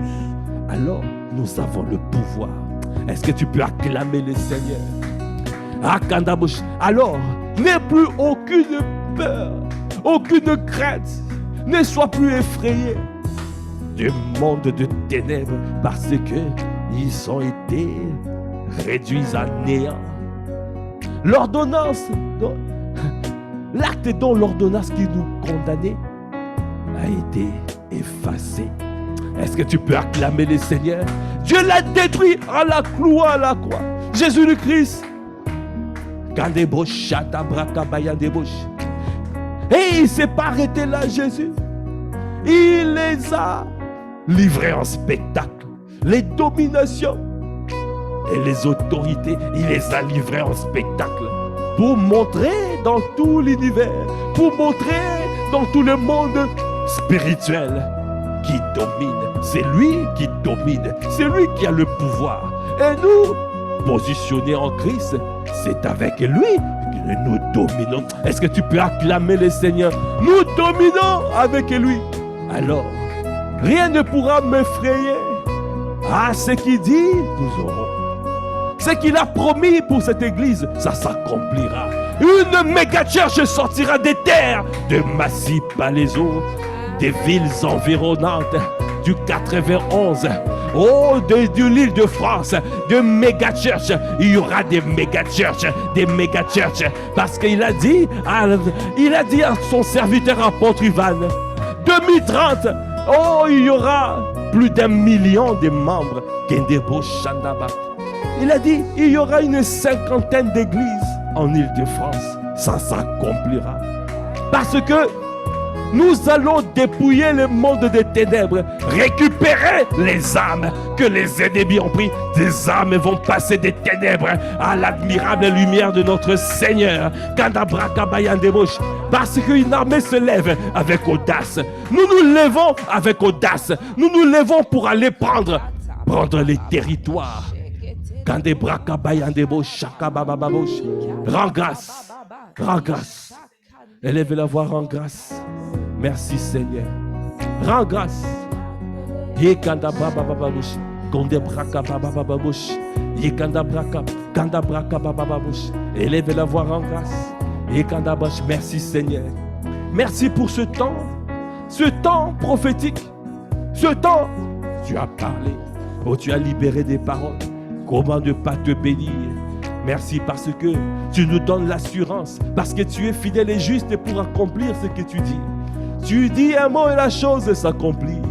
Alors, nous avons le pouvoir. Est-ce que tu peux acclamer le Seigneur? Alors, n'aie plus aucune peur, aucune crainte. Ne sois plus effrayé du monde de ténèbres parce qu'ils ont été réduits à néant. L'ordonnance, l'acte dont l'ordonnance qui nous condamnait a été effacé. Est-ce que tu peux acclamer le Seigneur? Dieu l'a détruit à la croix. Jésus le Christ. Et il ne s'est pas arrêté là, Jésus. Il les a livrés en spectacle. Les dominations et les autorités, il les a livrés en spectacle. Pour montrer dans tout l'univers, pour montrer dans tout le monde spirituel qui domine. C'est lui qui domine. C'est lui qui a le pouvoir. Et nous, positionnés en Christ, c'est avec lui que nous dominons. Est-ce que tu peux acclamer le Seigneur? Nous dominons avec lui. Alors, rien ne pourra m'effrayer. Ah, ce qu'il dit, nous aurons. Ce qu'il a promis pour cette église, ça s'accomplira. Une méga church sortira des terres de Massy Palaiso, des villes environnantes, du 91, de l'île de France, de méga church. Il y aura des méga church, parce qu'il a dit à son serviteur apôtre Ivan, 2030, il y aura plus d'1 million de membres. Il a dit, il y aura une 50aine d'églises en Île-de-France. Ça s'accomplira. Parce que nous allons dépouiller le monde des ténèbres, récupérer les âmes que les ennemis ont pris. Des âmes vont passer des ténèbres à l'admirable lumière de notre Seigneur. Parce qu'une armée se lève avec audace. Nous nous levons avec audace. Nous nous levons pour aller prendre les territoires. Rends grâce. Élève la voix, rends grâce. Merci Seigneur. Rends grâce. Konde braka babababush. Yekanda braka, kanda braka babababush. Élève la voix en grâce. Yekanda bash. Merci Seigneur. Merci pour ce temps prophétique. Ce temps, tu as parlé. Oh, tu as libéré des paroles. Comment ne pas te bénir? Merci parce que tu nous donnes l'assurance, parce que tu es fidèle et juste pour accomplir ce que tu dis. Tu dis un mot et la chose s'accomplit.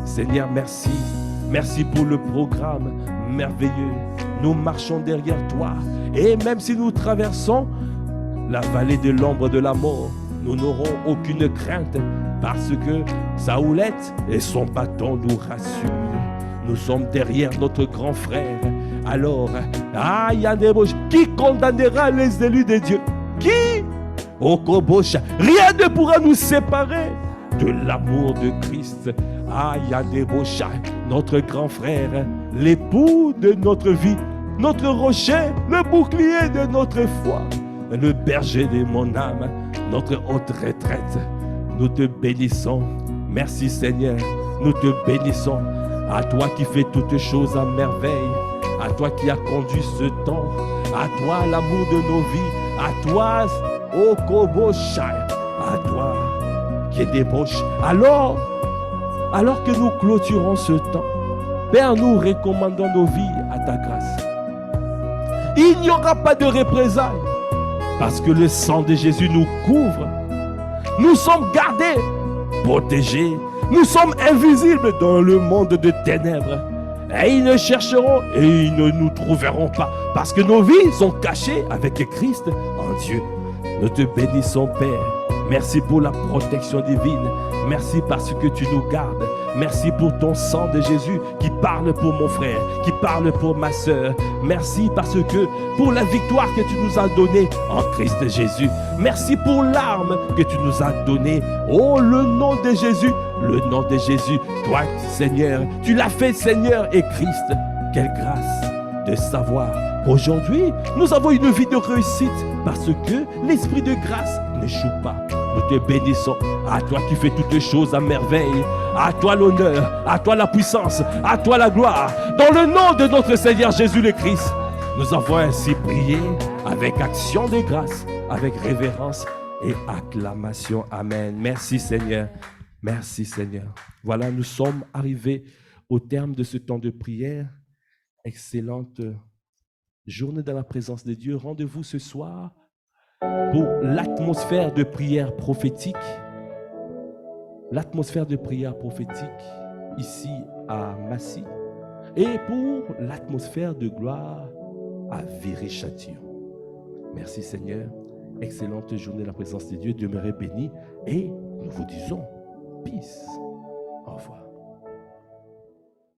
Seigneur, merci. Merci pour le programme merveilleux. Nous marchons derrière toi. Et même si nous traversons la vallée de l'ombre de la mort, nous n'aurons aucune crainte parce que sa houlette et son bâton nous rassurent. Nous sommes derrière notre grand frère. Alors, qui condamnera les élus de Dieu? Qui? Okobocha, rien ne pourra nous séparer de l'amour de Christ. Yandebocha, notre grand frère, l'époux de notre vie, notre rocher, le bouclier de notre foi, le berger de mon âme, notre haute retraite. Nous te bénissons. Merci Seigneur, nous te bénissons. À toi qui fais toutes choses à merveille, à toi qui as conduit ce temps, à toi l'amour de nos vies, à toi, Okobocha, à toi qui débauche. Alors que nous clôturons ce temps, Père, nous recommandons nos vies à ta grâce. Il n'y aura pas de représailles, parce que le sang de Jésus nous couvre. Nous sommes gardés, protégés. Nous sommes invisibles dans le monde de ténèbres. Et ils ne chercheront et ils ne nous trouveront pas. Parce que nos vies sont cachées avec Christ en Dieu. Nous te bénissons, Père. Merci pour la protection divine. Merci parce que tu nous gardes. Merci pour ton sang de Jésus qui parle pour mon frère, qui parle pour ma soeur. Merci parce que pour la victoire que tu nous as donnée en Christ Jésus. Merci pour l'arme que tu nous as donnée. Oh, le nom de Jésus, le nom de Jésus. Toi, Seigneur, tu l'as fait, Seigneur et Christ. Quelle grâce de savoir qu'aujourd'hui, nous avons une vie de réussite parce que l'esprit de grâce n'échoue pas. Nous te bénissons. À toi qui fais toutes choses à merveille. À toi l'honneur, à toi la puissance, à toi la gloire. Dans le nom de notre Seigneur Jésus le Christ, nous avons ainsi prié avec action de grâce, avec révérence et acclamation. Amen. Merci Seigneur. Merci Seigneur. Voilà, nous sommes arrivés au terme de ce temps de prière. Excellente journée dans la présence de Dieu. Rendez-vous ce soir pour l'atmosphère de prière prophétique. L'atmosphère de prière prophétique ici à Massy. Et pour l'atmosphère de gloire à Viry-Châtillon. Merci Seigneur. Excellente journée dans la présence de Dieu. Demeurez bénis. Et nous vous disons peace. Au revoir.